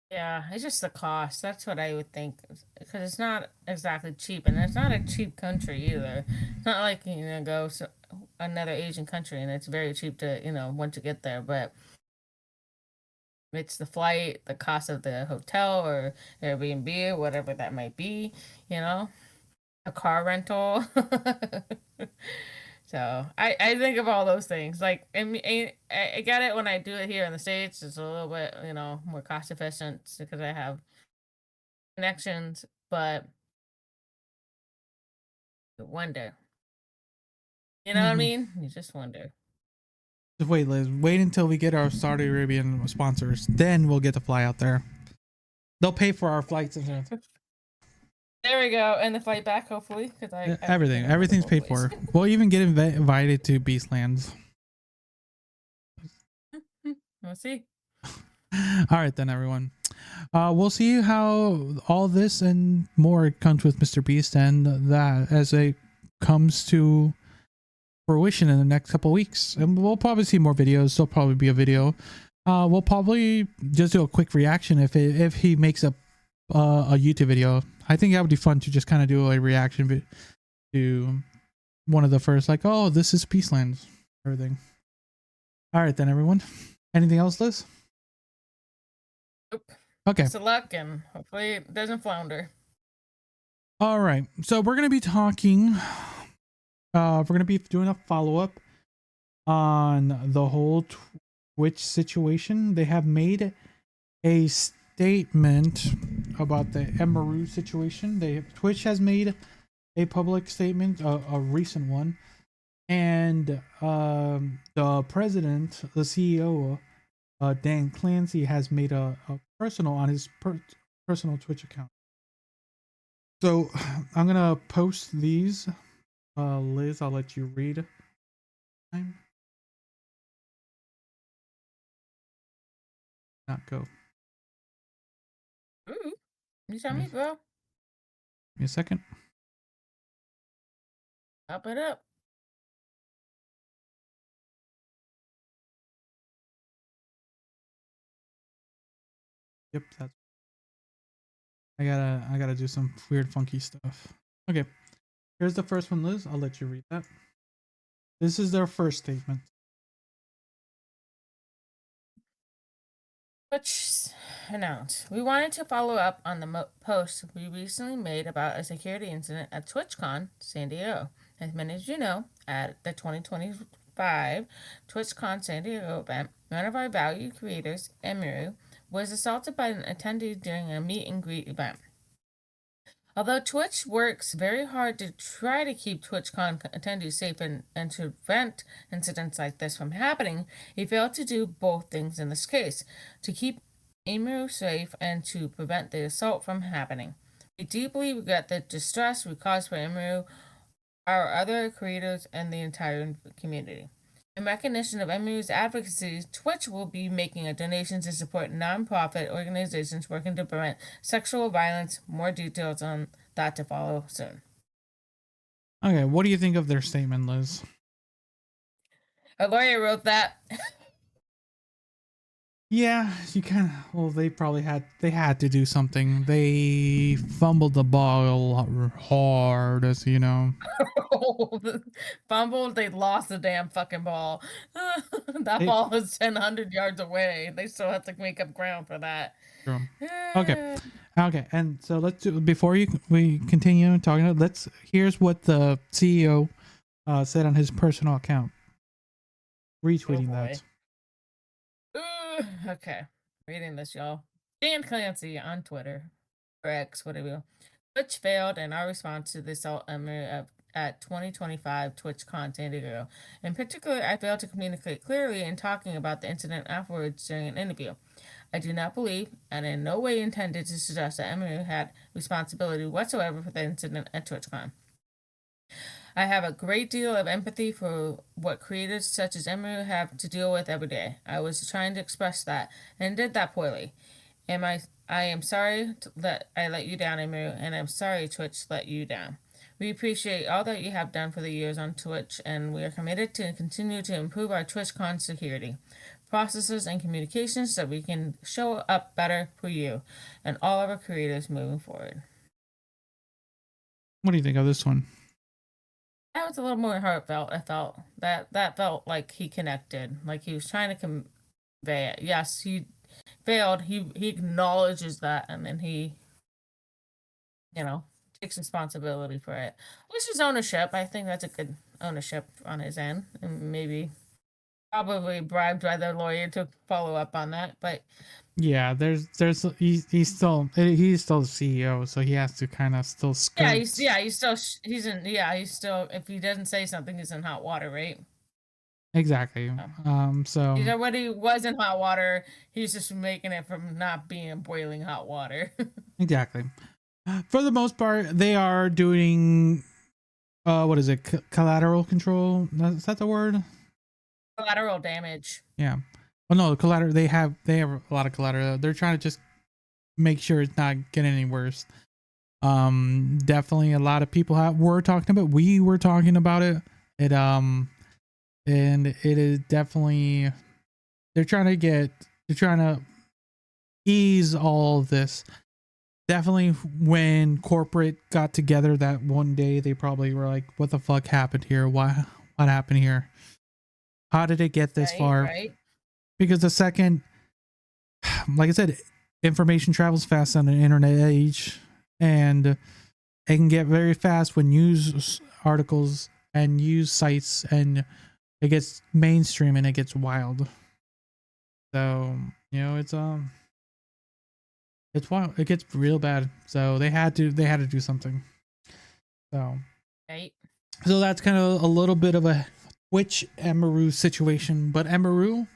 Yeah, it's just the cost. That's what I would think, because it's not exactly cheap, and it's not a cheap country either. It's not like go to another Asian country and it's very cheap to once you get there, but it's the flight, the cost of the hotel or Airbnb or whatever that might be, a car rental. So I think of all those things. Like, I get it when I do it here in the States. It's a little bit, more cost efficient because I have connections. But you wonder. You know what I mean? You just wonder. Just wait, Liz. Wait until we get our Saudi Arabian sponsors. Then we'll get to fly out there. They'll pay for our flights and stuff. There we go, and the flight back, hopefully, because everything's paid for. We'll even get invited to Beastlands. We'll see. All right, then, everyone. We'll see how all this and more comes with MrBeast, and that as it comes to fruition in the next couple of weeks. And we'll probably see more videos. There'll probably be a video. We'll probably just do a quick reaction if he makes a YouTube video. I think that would be fun to just kind of do a reaction to one of the first, like, oh, this is Beastland, everything. All right, then, everyone. Anything else, Liz? Nope. Okay. Best of luck, and hopefully it doesn't flounder. All right. So we're going to be talking, we're going to be doing a follow-up on the whole Twitch situation. They have made a statement about the Emeru situation. Twitch has made a public statement, a recent one, and the president, the CEO, Dan Clancy, has made a personal on his personal Twitch account. So I'm gonna post these. Liz, I'll let you read. Not go. Ooh, you tell me, bro. Give me a second. Up it up. Yep, that's. I gotta do some weird, funky stuff. Okay, here's the first one, Liz. I'll let you read that. This is their first statement. Which announced, we wanted to follow up on the post we recently made about a security incident at TwitchCon San Diego. As many of you know, at the 2025 TwitchCon San Diego event, one of our valued creators, Emiru, was assaulted by an attendee during a meet and greet event. Although Twitch works very hard to try to keep TwitchCon attendees safe and to prevent incidents like this from happening, he failed to do both things in this case, to keep Emiru safe and to prevent the assault from happening. We deeply regret the distress we caused for Emiru, our other creators, and the entire community. In recognition of Emiru's advocacy, Twitch will be making a donation to support nonprofit organizations working to prevent sexual violence. More details on that to follow soon. Okay, what do you think of their statement, Liz? A lawyer wrote that. Yeah, you kind of. Well, they probably had to do something. They fumbled the ball hard, as you know. Fumbled, they lost the damn fucking ball. That They, ball is 100 yards away. They still have to make up ground for that. True. Okay. Okay. And so let's do before we continue talking. Here's what the CEO said on his personal account. Retweeting that. Okay. Reading this, y'all. Dan Clancy on Twitter or X, whatever. Twitch failed in our response to the assault at 2025 Twitch content ago. In particular, I failed to communicate clearly in talking about the incident afterwards during an interview. I do not believe, and in no way intended to suggest that Emu had responsibility whatsoever for the incident at TwitchCon. I have a great deal of empathy for what creators such as Emu have to deal with every day. I was trying to express that, and did that poorly. I am sorry that I let you down, Emu, and I'm sorry Twitch let you down. We appreciate all that you have done for the years on Twitch, and we are committed to continue to improve our TwitchCon security, processes, and communications so we can show up better for you and all of our creators moving forward. What do you think of this one? That was a little more heartfelt. I felt that felt like he connected, like he was trying to convey it. Yes, he failed. He acknowledges that, and then he, takes responsibility for it, which is ownership. I think that's a good ownership on his end, and maybe probably bribed by their lawyer to follow up on that. But yeah, he's still the CEO, so he has to kind of still skirt. he's still, if he doesn't say something, he's in hot water, right? Exactly. So when he was in hot water, he's just making it from not being boiling hot water. Exactly. For the most part, they are doing what is it? Collateral control? Is that the word? Collateral damage. Yeah. Well, no, collateral. They have a lot of collateral. They're trying to just make sure it's not getting any worse. Definitely a lot of people were talking about. We were talking about it. And it is definitely they're trying to ease all of this. Definitely when corporate got together that one day, they probably were like, what the fuck happened here? What happened here? How did it get this far? Right. Because the second, like I said, information travels fast on the internet age, and it can get very fast when news articles and news sites, and it gets mainstream and it gets wild. So, it's wild. It gets real bad. So they had to do something. So, right. So that's kind of a little bit of a Twitch Emeru situation. But Emeru,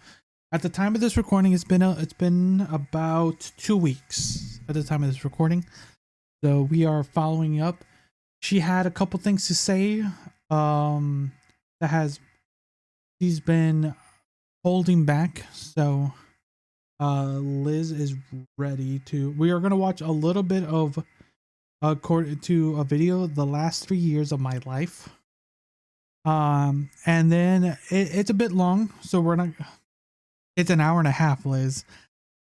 at the time of this recording, it's been about 2 weeks at the time of this recording. So we are following up. She had a couple things to say. She's been holding back. So Liz is ready to. We are gonna watch a little bit of, according to a video, the last 3 years of my life. And then it's a bit long, so we're not. It's an hour and a half, Liz.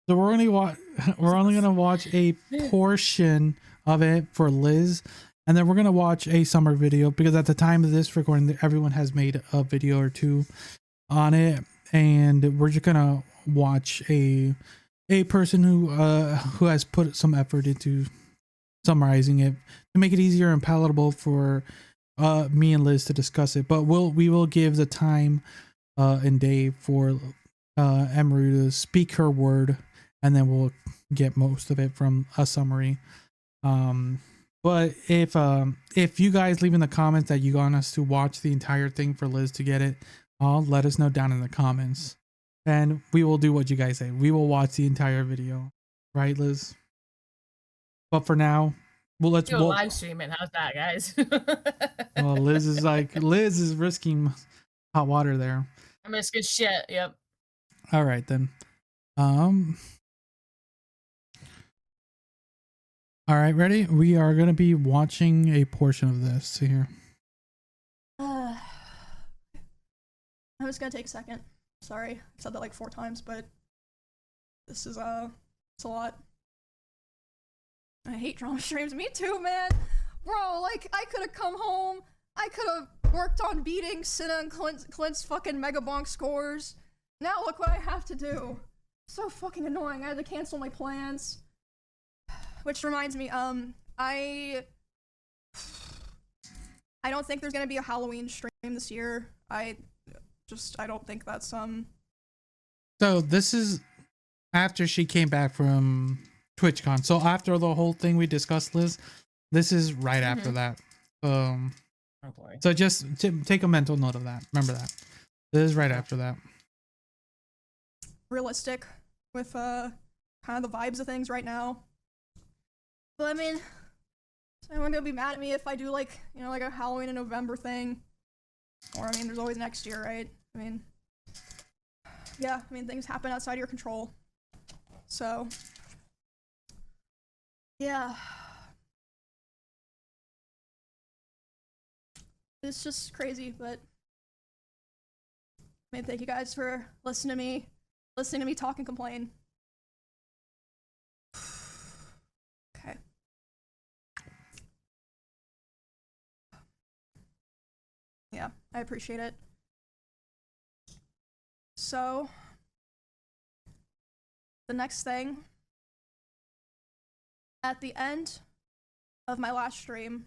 So we're only gonna watch a portion of it for Liz, and then we're gonna watch a summer video, because at the time of this recording, everyone has made a video or two on it, and we're just gonna watch a person who has put some effort into summarizing it to make it easier and palatable for me and Liz to discuss it. But we will give the time and day for Emery to speak her word, and then we'll get most of it from a summary. But if you guys leave in the comments that you want us to watch the entire thing for Liz to get it, let us know down in the comments, and we will do what you guys say. We will watch the entire video, right, Liz? But for now, we'll live stream it. How's that, guys? Well, Liz is risking hot water there. I'm risking shit. Yep. All right then. All right, ready? We are going to be watching a portion of this here. I was going to take a second. Sorry, I said that like 4 times, but This is it's a lot. I hate drama streams. Me too, man. Bro, like, I could have come home. I could have worked on beating Cinna and Clint's fucking Mega Bonk scores. Now look what I have to do. So fucking annoying. I had to cancel my plans. Which reminds me, I don't think there's gonna be a Halloween stream this year. I don't think that's, So this is after she came back from TwitchCon. So after the whole thing we discussed, Liz, this is right after that. Oh boy. So just take a mental note of that. Remember that. This is right after that. realistic with kind of the vibes of things right now. But I mean, is anyone gonna be mad at me if I do like, you know, like a Halloween in November thing? Or I mean, there's always next year, right? I mean, yeah, I mean, things happen outside of your control. So, yeah. It's just crazy, but I mean, thank you guys for listening to me talk and complain. Okay. Yeah, I appreciate it. So, the next thing, at the end of my last stream,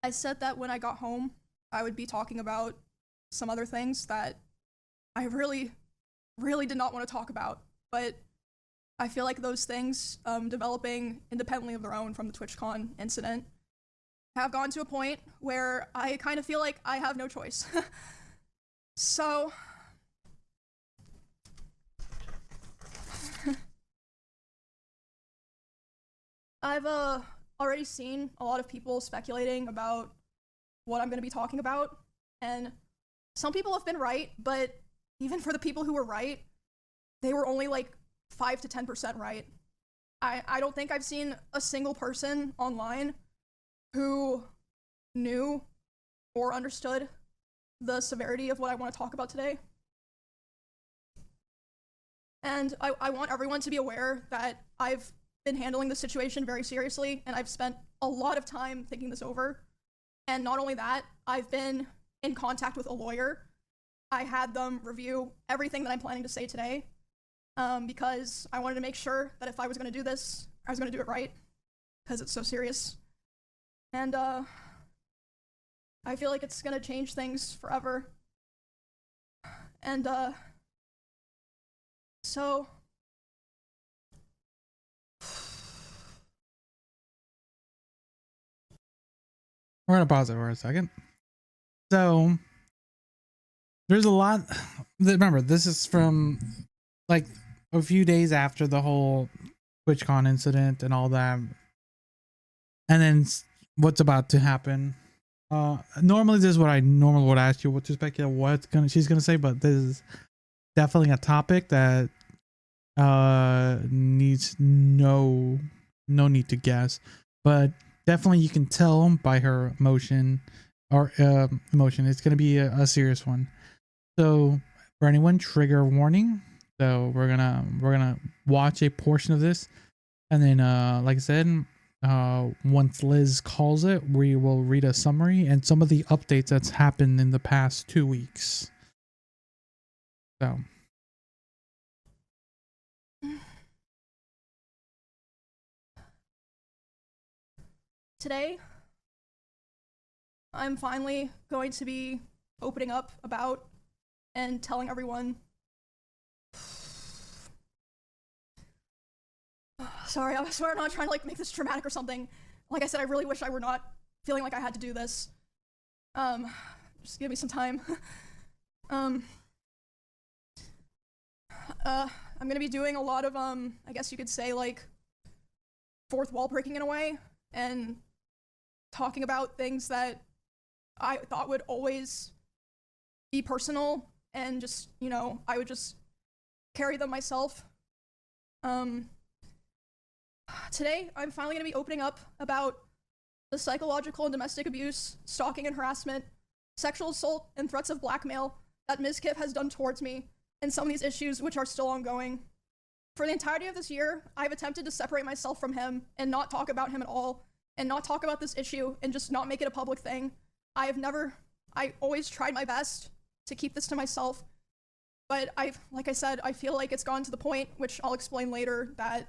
I said that when I got home, I would be talking about some other things that I really, really did not want to talk about, but I feel like those things, developing independently of their own from the TwitchCon incident, have gone to a point where I kind of feel like I have no choice. So, I've already seen a lot of people speculating about what I'm going to be talking about, and some people have been right, but even for the people who were right, they were only like 5 to 10% right. I don't think I've seen a single person online who knew or understood the severity of what I want to talk about today. And I want everyone to be aware that I've been handling the situation very seriously, and I've spent a lot of time thinking this over. And not only that, I've been in contact with a lawyer. I had them review everything that I'm planning to say today, because I wanted to make sure that if I was going to do this, I was going to do it right, because it's so serious. And I feel like it's going to change things forever. And so we're gonna pause it for a second. So there's a lot. Remember, this is from like a few days after the whole TwitchCon incident and all that, and then what's about to happen. Normally, this is what I normally would ask you, what to speculate what she's gonna say, but this is definitely a topic that needs no need to guess, but definitely you can tell by her emotion it's going to be a serious one. So for anyone, trigger warning. So we're gonna watch a portion of this, and then like I said, once Liz calls it, we will read a summary and some of the updates that's happened in the past 2 weeks. So today, I'm finally going to be opening up about and telling everyone. Sorry, I swear I'm not trying to like make this dramatic or something. Like I said, I really wish I were not feeling like I had to do this. Just give me some time. I'm gonna be doing a lot of I guess you could say like fourth wall breaking in a way, and talking about things that I thought would always be personal, and just, you know, I would just carry them myself. Today, I'm finally going to be opening up about the psychological and domestic abuse, stalking and harassment, sexual assault, and threats of blackmail that Ms. Kip has done towards me, and some of these issues which are still ongoing. For the entirety of this year, I've attempted to separate myself from him and not talk about him at all, and not talk about this issue and just not make it a public thing. I always tried my best to keep this to myself, but like I said, I feel like it's gone to the point, which I'll explain later, that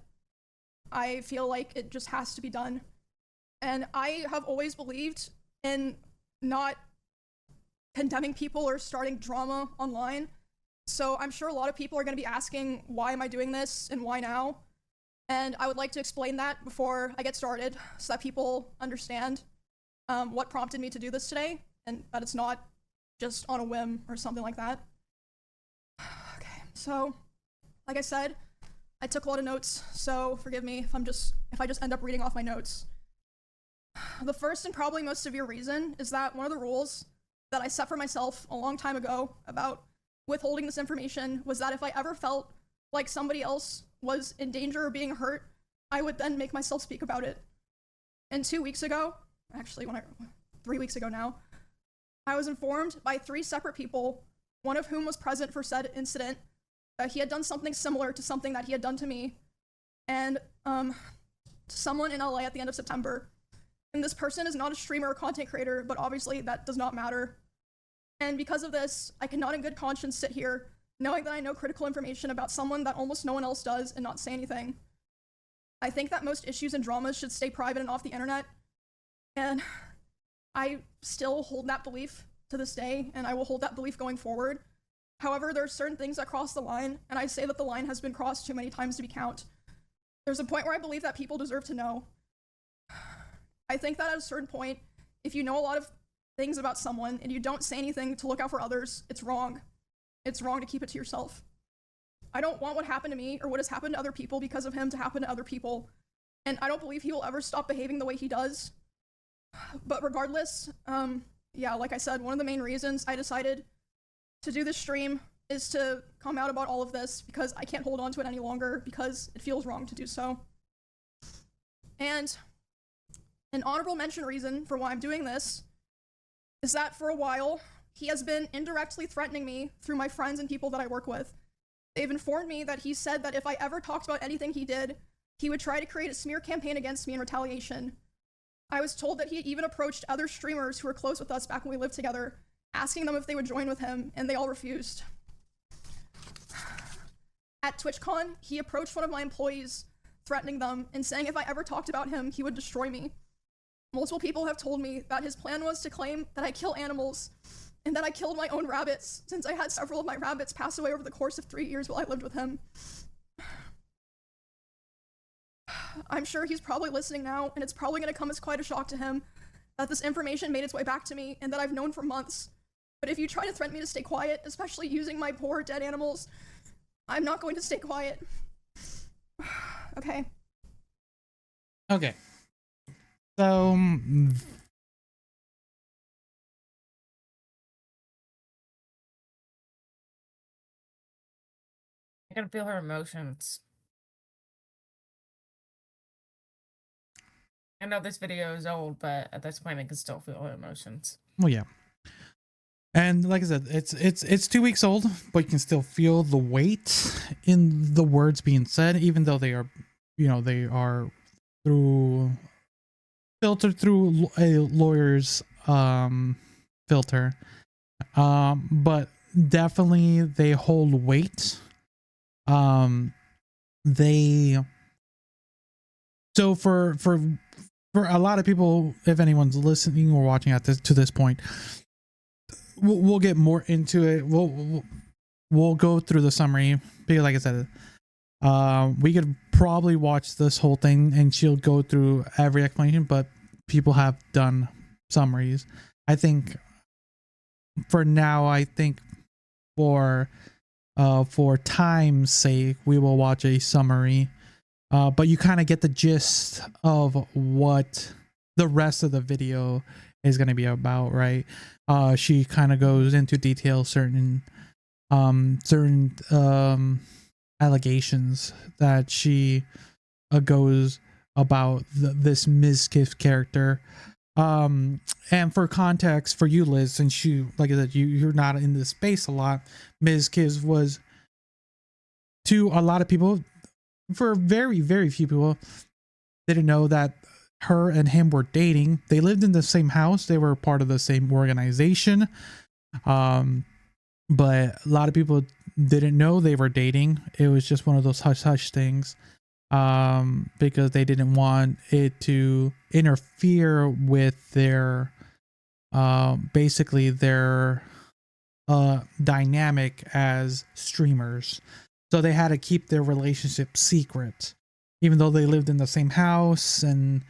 I feel like it just has to be done. And I have always believed in not condemning people or starting drama online. So I'm sure a lot of people are going to be asking, why am I doing this and why now? And I would like to explain that before I get started so that people understand what prompted me to do this today, and that it's not just on a whim or something like that. Okay, so like I said, I took a lot of notes, so forgive me if I just end up reading off my notes. The first and probably most severe reason is that one of the rules that I set for myself a long time ago about withholding this information was that if I ever felt like somebody else was in danger or being hurt, I would then make myself speak about it. And 2 weeks ago, actually 3 weeks ago now, I was informed by 3 separate people, one of whom was present for said incident, that he had done something similar to something that he had done to me, and to someone in LA at the end of September. And this person is not a streamer or content creator, but obviously that does not matter. And because of this, I cannot in good conscience sit here knowing that I know critical information about someone that almost no one else does and not say anything. I think that most issues and dramas should stay private and off the internet, and I still hold that belief to this day, and I will hold that belief going forward. However, there are certain things that cross the line, and I say that the line has been crossed too many times to be count. There's a point where I believe that people deserve to know. I think that at a certain point, if you know a lot of things about someone and you don't say anything to look out for others, it's wrong. It's wrong to keep it to yourself. I don't want what happened to me or what has happened to other people because of him to happen to other people, and I don't believe he will ever stop behaving the way he does. But regardless, yeah, like I said, one of the main reasons I decided to do this stream is to come out about all of this, because I can't hold on to it any longer because it feels wrong to do so. And an honorable mention reason for why I'm doing this is that for a while, he has been indirectly threatening me through my friends and people that I work with. They've informed me that he said that if I ever talked about anything he did, he would try to create a smear campaign against me in retaliation. I was told that he even approached other streamers who were close with us back when we lived together, asking them if they would join with him, and they all refused. At TwitchCon, he approached one of my employees, threatening them and saying if I ever talked about him, he would destroy me. Multiple people have told me that his plan was to claim that I kill animals and that I killed my own rabbits, since I had several of my rabbits pass away over the course of 3 years while I lived with him. I'm sure he's probably listening now, and it's probably going to come as quite a shock to him that this information made its way back to me and that I've known for months. But if you try to threaten me to stay quiet, especially using my poor dead animals, I'm not going to stay quiet. Okay. Okay. So, I can feel her emotions. I know this video is old, but at this point I can still feel her emotions. well, yeah. And like I said, it's 2 weeks old, but you can still feel the weight in the words being said, even though they are, they are filtered through a lawyer's filter. But definitely they hold weight. So for a lot of people, if anyone's listening or watching to this point, we'll get more into it. We'll go through the summary, because like I said, we could probably watch this whole thing and she'll go through every explanation, but people have done summaries. I think for now, for time's sake, we will watch a summary. But you kind of get the gist of what the rest of the video is going to be about, right? She kind of goes into detail certain allegations that she goes about this Ms. Kiff character. And for context for you, Liz, since like I said, you're not in this space a lot, Ms. Kiff was, to a lot of people, for very, very few people, didn't know that her and him were dating. They lived in the same house. They were part of the same organization. But a lot of people didn't know they were dating. It was just one of those hush hush things, because they didn't want it to interfere with their, basically their dynamic as streamers. So they had to keep their relationship secret, even though they lived in the same house, and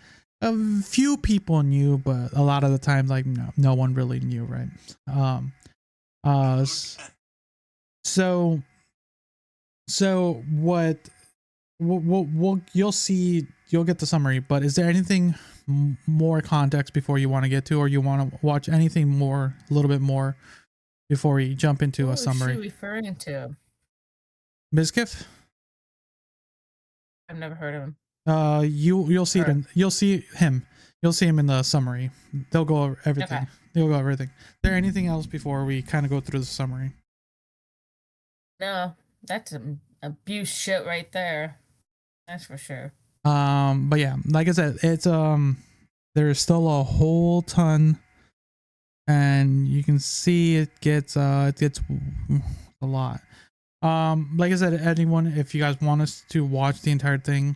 a few people knew, but a lot of the time, like, no one really knew, right? So what you'll see, you'll get the summary, but is there anything more context before you want to get to, or you want to watch anything more, a little bit more before we jump into a summary? Who is she referring to? Mizkif? I've never heard of him. You'll see it you'll see him in the summary. They'll go over everything. Okay. They'll go over everything. Is there anything else before we kind of go through the summary? No, that's some abuse shit right there. That's for sure. But yeah, like I said, it's there's still a whole ton, and you can see it gets a lot. Like I said, anyone, if you guys want us to watch the entire thing,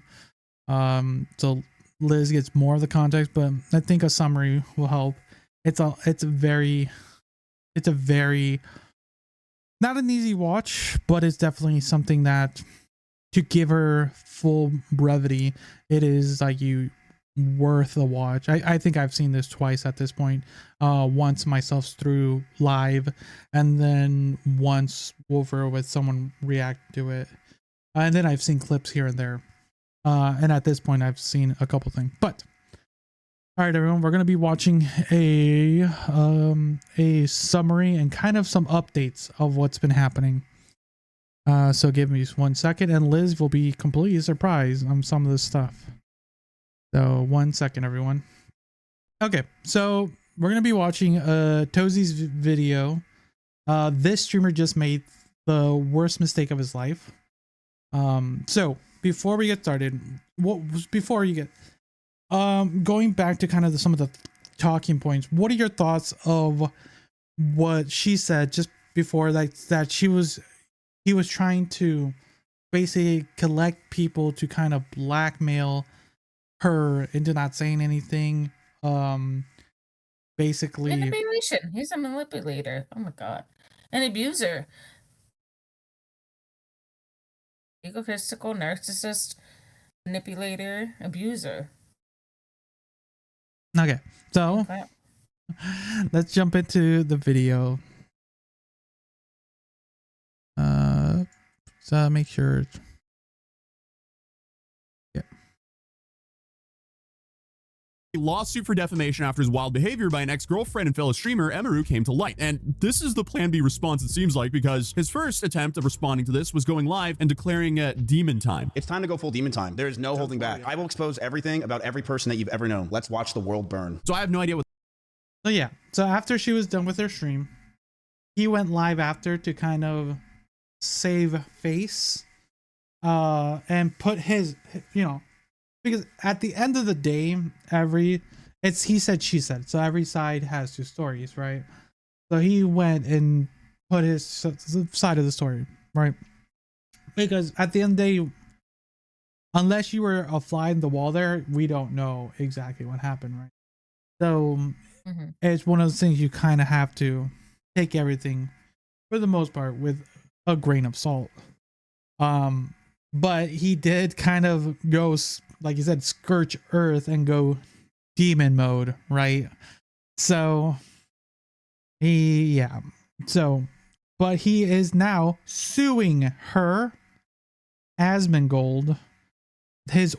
so Liz gets more of the context, but I think a summary will help. It's a very not an easy watch, but it's definitely something that, to give her full brevity, it is like worth a watch. I think I've seen this twice at this point. Once myself through live, and then once over with someone react to it, and then I've seen clips here and there. And at this point, I've seen a couple things. But all right, everyone, we're gonna be watching a summary and kind of some updates of what's been happening. So give me just 1 second, and Liz will be completely surprised on some of this stuff. So 1 second, everyone. Okay, so we're gonna be watching Tozy's video. This streamer just made the worst mistake of his life. So before we get started, going back to kind of some of the talking points, what are your thoughts of what she said just before, like that he was trying to basically collect people to kind of blackmail her into not saying anything? Basically Manipulation. He's a manipulator. Oh my god. An abuser. Egotistical, narcissist, manipulator, abuser. Okay, so Okay. let's jump into the video. So make sure. Yeah. A lawsuit for defamation after his wild behavior by an ex-girlfriend and fellow streamer Emaru came to light. And this is the plan B response, it seems like, because his first attempt of responding to this was going live and declaring demon time. It's time to go full demon time. There is no holding back. I will expose everything about every person that you've ever known. Let's watch the world burn. So I have no idea what. So yeah, so after she was done with her stream, he went live after to kind of save face, and put his, because at the end of the day, it's he said, she said, so every side has two stories, right? So he went and put his side of the story, right? Because at the end of the day, unless you were a fly in the wall there, we don't know exactly what happened, right? So it's one of those things you kind of have to take everything, for the most part, with a grain of salt. But he did kind of go, like you said, scorch earth and go demon mode, right? So but he is now suing her, Asmongold, his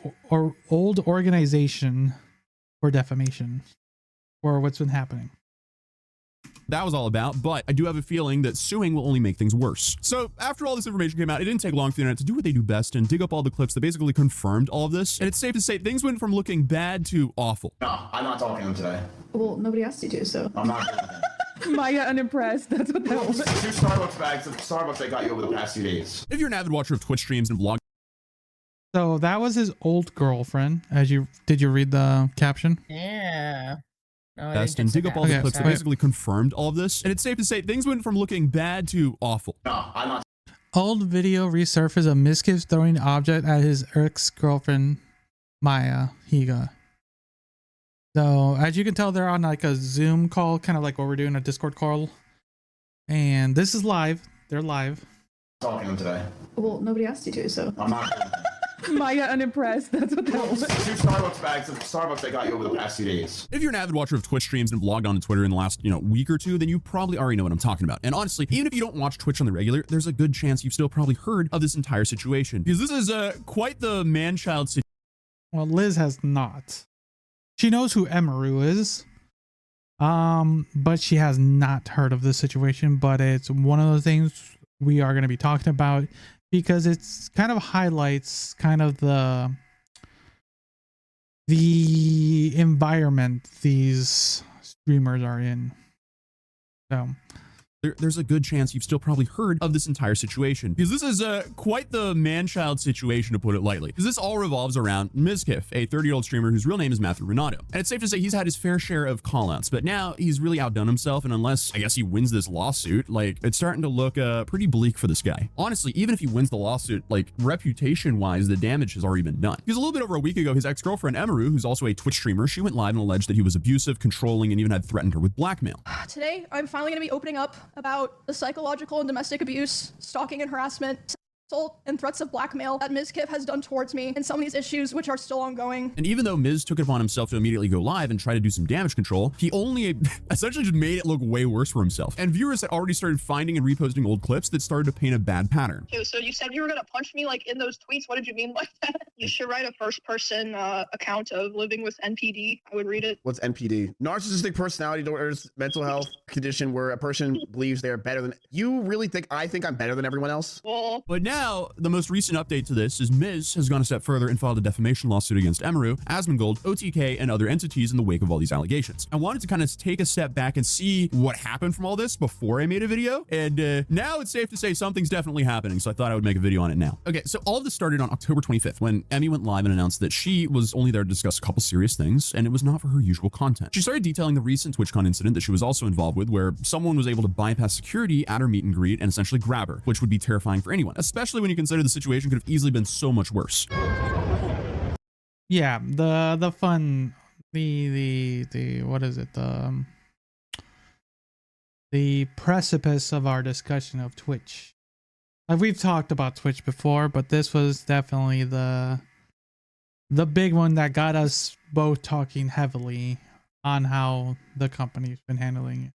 old organization, for defamation, for what's been happening. That was all about, but I do have a feeling that suing will only make things worse. So after all this information came out, it didn't take long for the internet to do what they do best and dig up all the clips that basically confirmed all of this. And it's safe to say things went from looking bad to awful. No, I'm not talking to him today. Well, nobody asked you to, so. I'm not. Maya unimpressed. That's what that was. 2 Starbucks bags of Starbucks I got you over the past few days. If you're an avid watcher of Twitch streams and vlogs, So that was his old girlfriend. Did you read the caption? Yeah. No, Best and dig up all the clips that basically confirmed all of this. And it's safe to say things went from looking bad to awful. No, I'm not. Old video resurfaced of Mizkif throwing object at his ex-girlfriend Maya Higa. So as you can tell, they're on like a Zoom call, kind of like what we're doing, a Discord call. And this is live. They're live. Talking to them today. Well, nobody asked you to, so. I'm not. Maya unimpressed. That's what that was. 2 Starbucks bags of Starbucks they got you over the past 2 days. If you're an avid watcher of Twitch streams and have logged on to Twitter in the last, week or two, then you probably already know what I'm talking about. And honestly, even if you don't watch Twitch on the regular, there's a good chance you've still probably heard of this entire situation. Because this is quite the man-child situation. Well, Liz has not. She knows who Emaru is. But she has not heard of this situation. But it's one of the things we are going to be talking about, because it's kind of highlights kind of the environment these streamers are in. So there's a good chance you've still probably heard of this entire situation, because this is quite the man-child situation, to put it lightly, because this all revolves around Mizkif, a 30-year-old streamer whose real name is Matthew Renato. And it's safe to say he's had his fair share of callouts, but now he's really outdone himself, and unless, I guess, he wins this lawsuit, like, it's starting to look pretty bleak for this guy. Honestly, even if he wins the lawsuit, like, reputation-wise, the damage has already been done. Because a little bit over a week ago, his ex-girlfriend Emaru, who's also a Twitch streamer, she went live and alleged that he was abusive, controlling, and even had threatened her with blackmail. Today, I'm finally going to be opening up about the psychological and domestic abuse, stalking and harassment, assault, and threats of blackmail that Mizkif has done towards me, and some of these issues which are still ongoing. And even though Miz took it upon himself to immediately go live and try to do some damage control, he only essentially just made it look way worse for himself. And viewers had already started finding and reposting old clips that started to paint a bad pattern. Okay, so you said you were gonna punch me like in those tweets. What did you mean by that? You should write a first-person account of living with NPD. I would read it. What's NPD? Narcissistic personality disorders, mental health condition where a person believes they are better than you. Really think I think I'm better than everyone else? Well, but now the most recent update to this is Miz has gone a step further and filed a defamation lawsuit against Emaru, Asmongold, OTK, and other entities in the wake of all these allegations. I wanted to kind of take a step back and see what happened from all this before I made a video, and now it's safe to say something's definitely happening, so I thought I would make a video on it now. Okay, so all of this started on October 25th when Emmy went live and announced that she was only there to discuss a couple serious things, and it was not for her usual content. She started detailing the recent TwitchCon incident that she was also involved with, where someone was able to bypass security at her meet and greet and essentially grab her, which would be terrifying for anyone, especially when you consider the situation could have easily been so much worse. Yeah, the fun, the what is it, the precipice of our discussion of Twitch. Like, we've talked about Twitch before, but this was definitely the big one that got us both talking heavily on how the company's been handling it.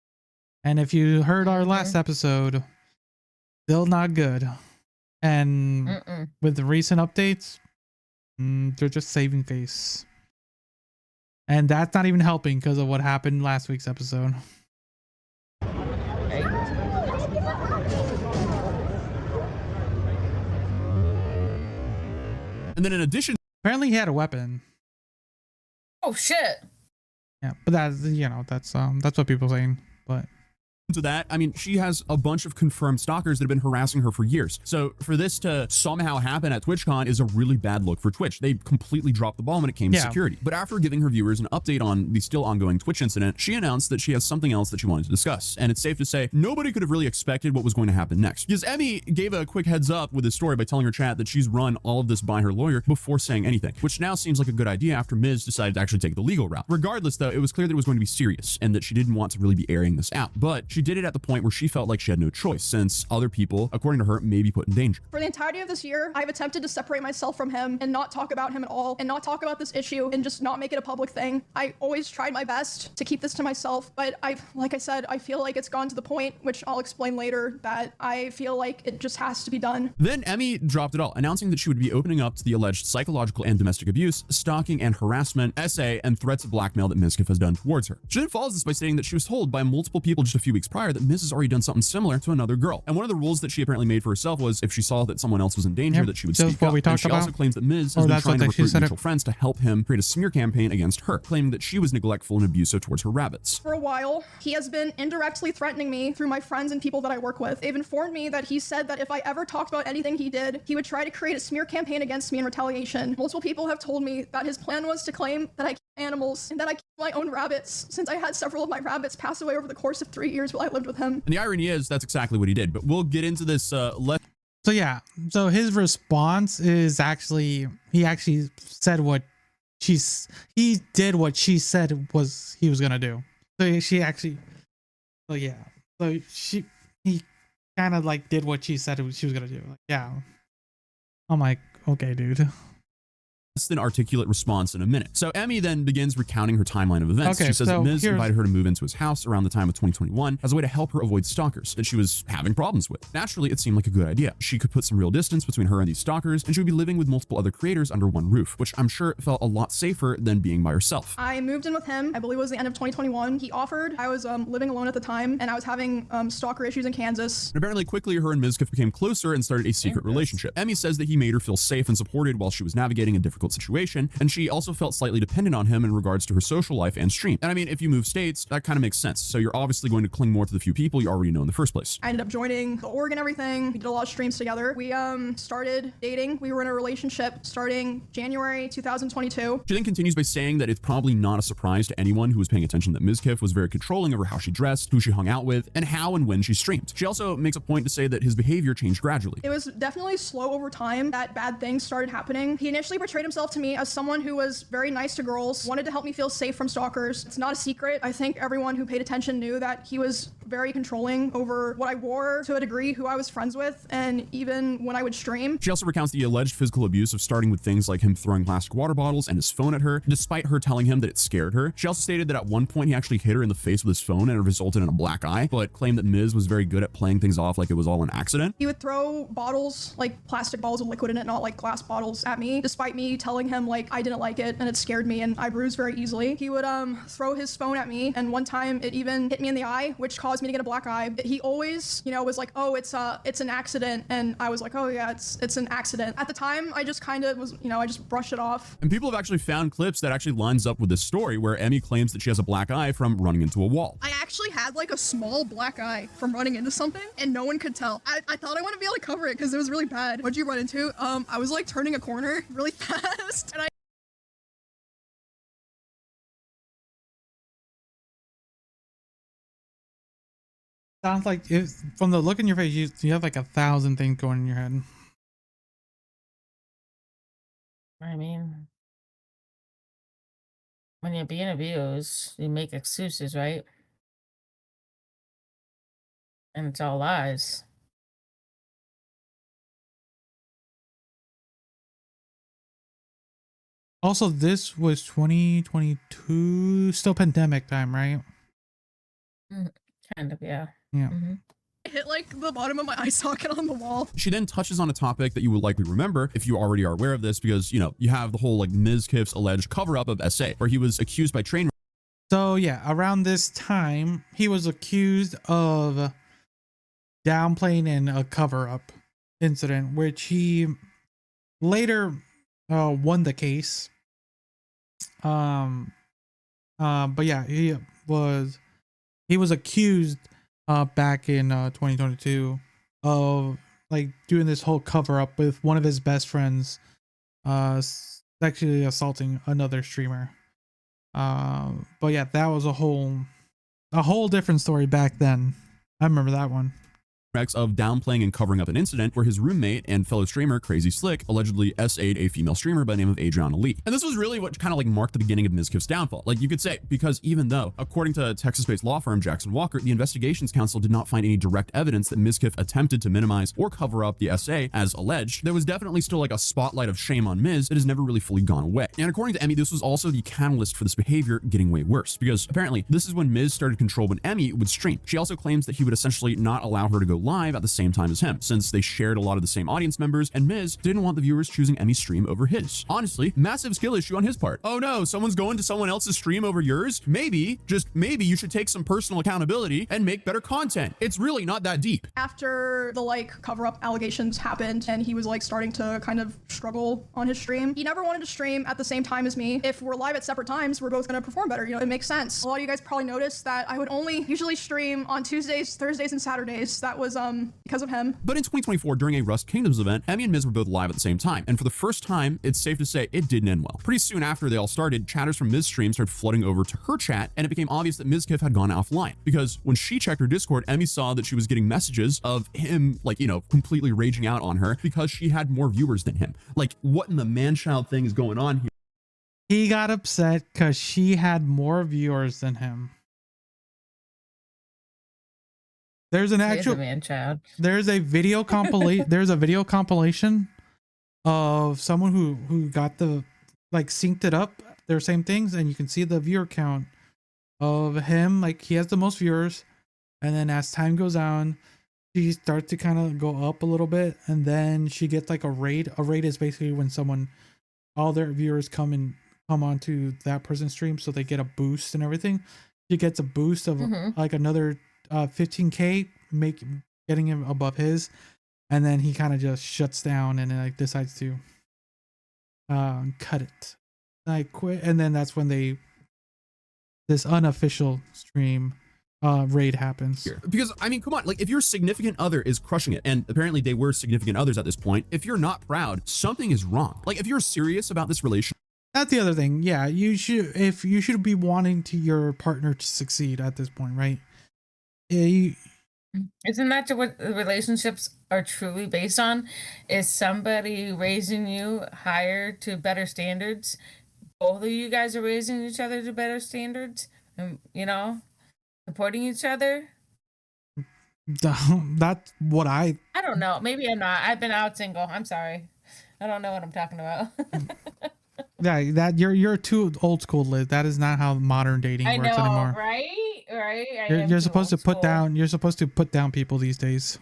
And if you heard our last episode, still not good. And with the recent updates, they're just saving face. And that's not even helping because of what happened last week's episode. And then in addition, apparently he had a weapon. Oh shit. Yeah, but that's, that's what people are saying. But to that, I mean, she has a bunch of confirmed stalkers that have been harassing her for years. So for this to somehow happen at TwitchCon is a really bad look for Twitch. They completely dropped the ball when it came to security. But after giving her viewers an update on the still ongoing Twitch incident, she announced that she has something else that she wanted to discuss. And it's safe to say nobody could have really expected what was going to happen next, because Emmy gave a quick heads up with this story by telling her chat that she's run all of this by her lawyer before saying anything, which now seems like a good idea after Miz decided to actually take the legal route. Regardless, though, it was clear that it was going to be serious and that she didn't want to really be airing this out. But she did it at the point where she felt like she had no choice, since other people, according to her, may be put in danger. For the entirety of this year, I've attempted to separate myself from him and not talk about him at all, and not talk about this issue and just not make it a public thing. I always tried my best to keep this to myself, but like I said, I feel like it's gone to the point, which I'll explain later, that I feel like it just has to be done. Then Emmy dropped it all, announcing that she would be opening up to the alleged psychological and domestic abuse, stalking and harassment, SA, and threats of blackmail that Mizkif has done towards her. She then follows this by stating that she was told by multiple people just a few weeks weeks prior that Miz has already done something similar to another girl. And one of the rules that she apparently made for herself was if she saw that someone else was in danger, that she would speak up. And she also claims that Miz has been trying to recruit mutual friends to help him create a smear campaign against her, claiming that she was neglectful and abusive towards her rabbits. For a while, he has been indirectly threatening me through my friends and people that I work with. They've informed me that he said that if I ever talked about anything he did, he would try to create a smear campaign against me in retaliation. Multiple people have told me that his plan was to claim that I kill animals and that I kill my own rabbits, since I had several of my rabbits pass away over the course of 3 years while I lived with him. And the irony is that's exactly what he did, but we'll get into this So yeah, so his response is actually, he actually said he did what she said he was gonna do. So he kind of like did what she said she was gonna do. Like, yeah. I'm like, okay, dude. An articulate response in a minute. So Emmy then begins recounting her timeline of events. Okay, she says that Miz invited her to move into his house around the time of 2021 as a way to help her avoid stalkers that she was having problems with. Naturally, it seemed like a good idea. She could put some real distance between her and these stalkers, and she would be living with multiple other creators under one roof, which I'm sure felt a lot safer than being by herself. I moved in with him, I believe it was the end of 2021. He offered, I was living alone at the time, and I was having stalker issues in Kansas. And apparently quickly her and Mizkif became closer and started a secret relationship. Emmy says that he made her feel safe and supported while she was navigating a difficult situation, and she also felt slightly dependent on him in regards to her social life and stream. And I mean, if you move states, that kind of makes sense. So you're obviously going to cling more to the few people you already know in the first place. I ended up joining the org and everything. We did a lot of streams together. We started dating. We were in a relationship starting January 2022. She then continues by saying that it's probably not a surprise to anyone who was paying attention that Mizkif was very controlling over how she dressed, who she hung out with, and how and when she streamed. She also makes a point to say that his behavior changed gradually. It was definitely slow over time that bad things started happening. He initially portrayed himself to me as someone who was very nice to girls, wanted to help me feel safe from stalkers. It's not a secret. I think everyone who paid attention knew that he was very controlling over what I wore, to a degree, who I was friends with, and even when I would stream. She also recounts the alleged physical abuse of starting with things like him throwing plastic water bottles and his phone at her, despite her telling him that it scared her. She also stated that at one point he actually hit her in the face with his phone and it resulted in a black eye, but claimed that Miz was very good at playing things off like it was all an accident. He would throw bottles, like plastic bottles with liquid in it, not like glass bottles, at me, despite me telling him like I didn't like it and it scared me and I bruised very easily. He would throw his phone at me, and one time it even hit me in the eye, which caused me to get a black eye. He always, was like, oh, it's an accident, and I was like, oh yeah, it's an accident. At the time, I just kind of was, I just brushed it off. And people have actually found clips that actually lines up with this story where Emmy claims that she has a black eye from running into a wall. I actually had like a small black eye from running into something, and no one could tell. I thought I wanted to be able to cover it because it was really bad. What'd you run into? I was like turning a corner really fast, and Sounds like from the look in your face, you have like 1,000 things going in your head. I mean, when you're being abused, you make excuses, right? And it's all lies. Also, this was 2022, still pandemic time, right? Kind of, yeah. Yeah. I hit like the bottom of my eye socket on the wall. She then touches on a topic that you will likely remember if you already are aware of this, because you have the whole like Mizkif's alleged cover-up of SA, where he was accused by train. So yeah, around this time, he was accused of downplaying in a cover-up incident, which he later won the case. But yeah, he was accused back in 2022 of like doing this whole cover-up with one of his best friends sexually assaulting another streamer. But yeah, that was a whole different story back then. I remember that one. Of downplaying and covering up an incident where his roommate and fellow streamer Crazy Slick allegedly SA'd a female streamer by the name of Adriana Lee. And this was really what kind of like marked the beginning of Mizkif's downfall. Like you could say, because even though, according to Texas-based law firm Jackson Walker, the Investigations Council did not find any direct evidence that Mizkif attempted to minimize or cover up the SA as alleged, there was definitely still like a spotlight of shame on Miz that has never really fully gone away. And according to Emmy, this was also the catalyst for this behavior getting way worse, because apparently this is when Miz started control when Emmy would stream. She also claims that he would essentially not allow her to go live at the same time as him, since they shared a lot of the same audience members, and Miz didn't want the viewers choosing Emmy's stream over his. Honestly, massive skill issue on his part. Oh no, someone's going to someone else's stream over yours? Maybe, just maybe you should take some personal accountability and make better content. It's really not that deep. After the like cover-up allegations happened and he was like starting to kind of struggle on his stream, he never wanted to stream at the same time as me. If we're live at separate times, we're both gonna perform better. You know, it makes sense. A lot of you guys probably noticed that I would only usually stream on Tuesdays, Thursdays, and Saturdays. That was because of him. But in 2024, during a Rust Kingdoms event, Emmy and Miz were both live at the same time, and for the first time, it's safe to say it didn't end well. Pretty soon after they all started, chatters from Miz stream started flooding over to her chat, and it became obvious that Ms. Kiff had gone offline, because when she checked her Discord, Emmy saw that she was getting messages of him, like, you know, completely raging out on her because she had more viewers than him. Like, what in the man-child thing is going on here? He got upset because she had more viewers than him. There's an actual man-child. There's a video compilation of someone who got the like synced it up, their same things, and you can see the viewer count of him. Like, he has the most viewers, and then as time goes on, she starts to kind of go up a little bit, and then she gets like a raid. A raid is basically when all their viewers come onto that person's stream, so they get a boost and everything. She gets a boost of like another 15k, getting him above his, and then he kind of just shuts down and then like decides to cut it, like quit, and then that's when this unofficial stream raid happens. Because I mean, come on, like, if your significant other is crushing it, and apparently they were significant others at this point, if you're not proud, something is wrong. Like, if you're serious about this relationship. That's the other thing. Yeah, you should be wanting your partner to succeed at this point, right? Yeah, Isn't that what relationships are truly based on? Is somebody raising you higher to better standards? Both of you guys are raising each other to better standards, and supporting each other. That's what I don't know. Maybe I'm not. I've been out single. I'm sorry. I don't know what I'm talking about. Yeah, that you're too old school, Liz. That is not how modern dating works anymore. Right? You're supposed to put down. You're supposed to put down people these days.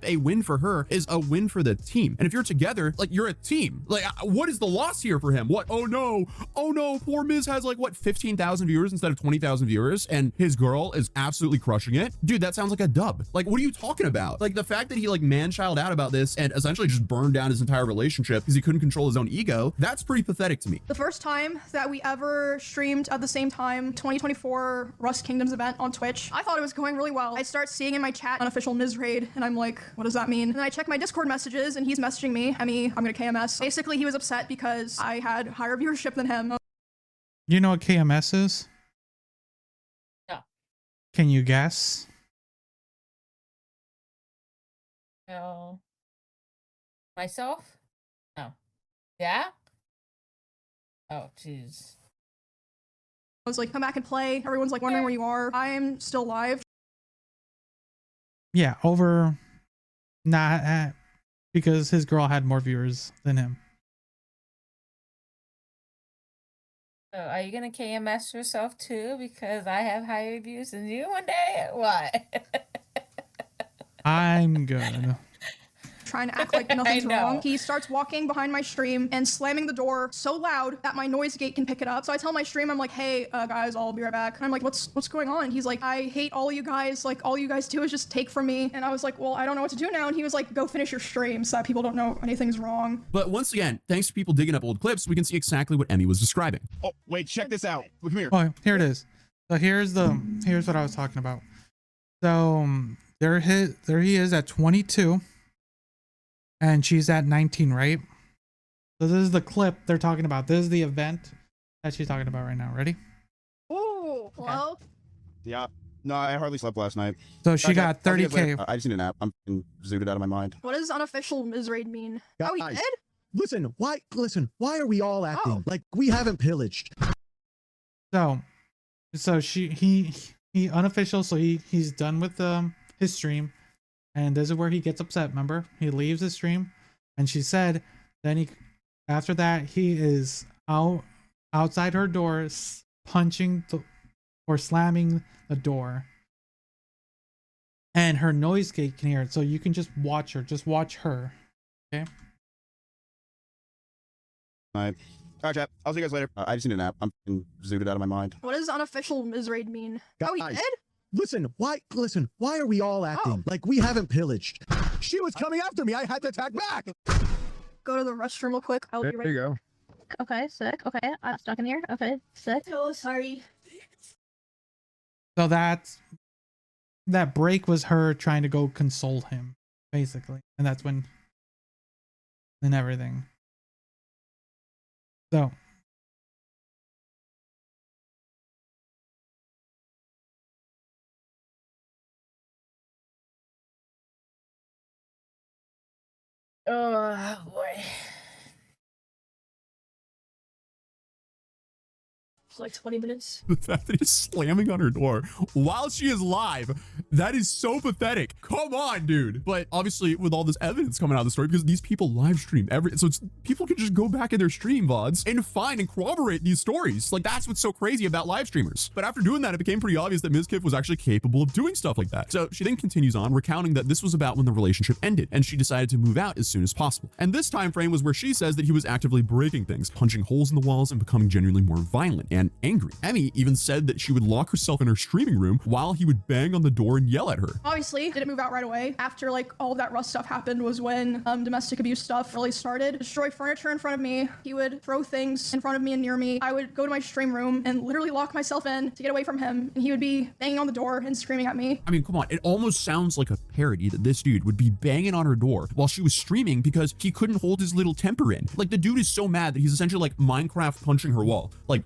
A win for her is a win for the team, and if you're together, like, you're a team. Like, what is the loss here for him? What? Oh no, poor Miz has like what, 15,000 viewers instead of 20,000 viewers, and his girl is absolutely crushing it. Dude, that sounds like a dub. Like, what are you talking about? Like, the fact that he like man-child out about this and essentially just burned down his entire relationship because he couldn't control his own ego, that's pretty pathetic to me. The first time that we ever streamed at the same time, 2024 Rust Kingdoms event on Twitch, I thought it was going really well. I start seeing in my chat unofficial Miz raid, and I'm like, what does that mean? And then I check my Discord messages, and he's messaging me, Emmy, I'm gonna KMS. Basically, he was upset because I had higher viewership than him. You know what KMS is? No. Can you guess? No. Myself? No. Yeah? Oh, jeez. I was like, come back and play. Everyone's like wondering where you are. I'm still live. Yeah, over. Not because his girl had more viewers than him. So are you gonna KMS yourself too? Because I have higher views than you one day? What? I'm good. Trying to act like nothing's wrong. He starts walking behind my stream and slamming the door so loud that my noise gate can pick it up. So I tell my stream, I'm like, hey, guys, I'll be right back. And I'm like, what's going on? And he's like, I hate all you guys. Like, all you guys do is just take from me. And I was like, well, I don't know what to do now. And he was like, go finish your stream so that people don't know anything's wrong. But once again, thanks to people digging up old clips, we can see exactly what Emmy was describing. Oh, wait, check this out. Come here. Oh, here it is. So here's what I was talking about. So there he is at 22. And she's at 19, right? So this is the clip they're talking about. This is the event that she's talking about right now. Ready? Ooh, hello? Yeah. No, I hardly slept last night. So she got 30K. I just need a nap. I'm zooted out of my mind. What does unofficial Miz raid mean? Guys, Oh, he did? Listen, why are we all acting like we haven't pillaged? So he unofficial, so he's done with his stream. And this is where he gets upset, remember? He leaves the stream, and she said, after that, he is outside her door, punching or slamming the door. and her noise gate can hear it. So you can just watch her. Just watch her. Okay. All right, chat. I'll see you guys later. I just need a nap. I'm zooted out of my mind. What does unofficial misraid mean? Oh, he Guys, did? Listen, why are we all acting like we haven't pillaged? She was coming after me. I had to attack back. Go to the restroom real quick. I'll be right. There you go. Okay, sick. Okay, I'm stuck in here. Okay, sick. Oh, sorry. So that break was her trying to go console him, basically. And that's when, and everything. So. Oh boy. It's like 20 minutes. The fact that he's slamming on her door while she is live, that is so pathetic. Come on, dude. But obviously, with all this evidence coming out of the story, because these people live stream so people can just go back in their stream VODs and find and corroborate these stories. Like, that's what's so crazy about live streamers. But after doing that, it became pretty obvious that Ms. Kiff was actually capable of doing stuff like that. So she then continues on, recounting that this was about when the relationship ended, and she decided to move out as soon as possible. And this time frame was where she says that he was actively breaking things, punching holes in the walls, and becoming genuinely more violent and angry. Emmy even said that she would lock herself in her streaming room while he would bang on the door and yell at her. Obviously, didn't move out right away. After like all of that rough stuff happened was when domestic abuse stuff really started. Destroy furniture in front of me. He would throw things in front of me and near me. I would go to my stream room and literally lock myself in to get away from him. And he would be banging on the door and screaming at me. I mean, come on. It almost sounds like a parody that this dude would be banging on her door while she was streaming because he couldn't hold his little temper in. Like, the dude is so mad that he's essentially like Minecraft punching her wall. Like,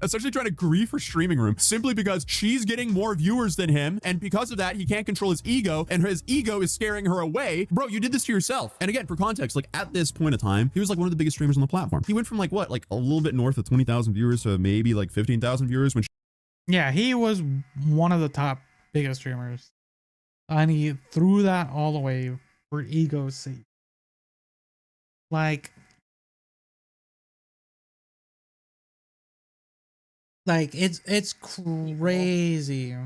essentially trying to grief her streaming room simply because she's getting more viewers than him, and because of that he can't control his ego, and his ego is scaring her away. Bro, you did this to yourself. And again, for context, like, at this point of time, he was like one of the biggest streamers on the platform. He went from like what, like a little bit north of 20,000 viewers to maybe like 15,000 viewers when Yeah, he was one of the top biggest streamers, and he threw that all away for ego's sake. Like it's crazy.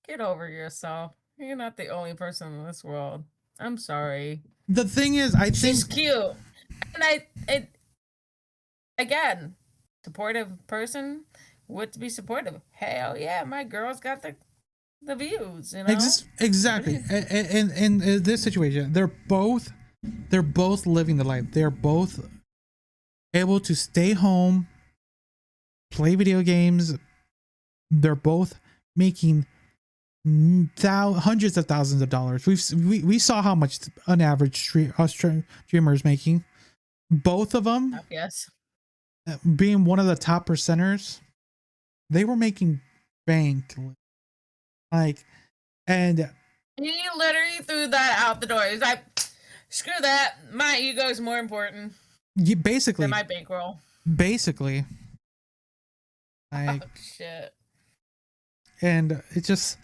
Get over yourself. You're not the only person in this world. I'm sorry. The thing is, I think she's cute, and again, supportive person would be supportive. Hell yeah, my girl's got the views. You know, exactly. And in this situation, they're both living the life. They're both able to stay home, play video games. They're both making hundreds of thousands of dollars. We saw how much an average streamer is making. Both of them, yes, being one of the top percenters, they were making bank. Like, and he literally threw that out the door. He's like, screw that. My ego is more important. You basically than my bankroll. Basically. Like, oh, shit. And it just,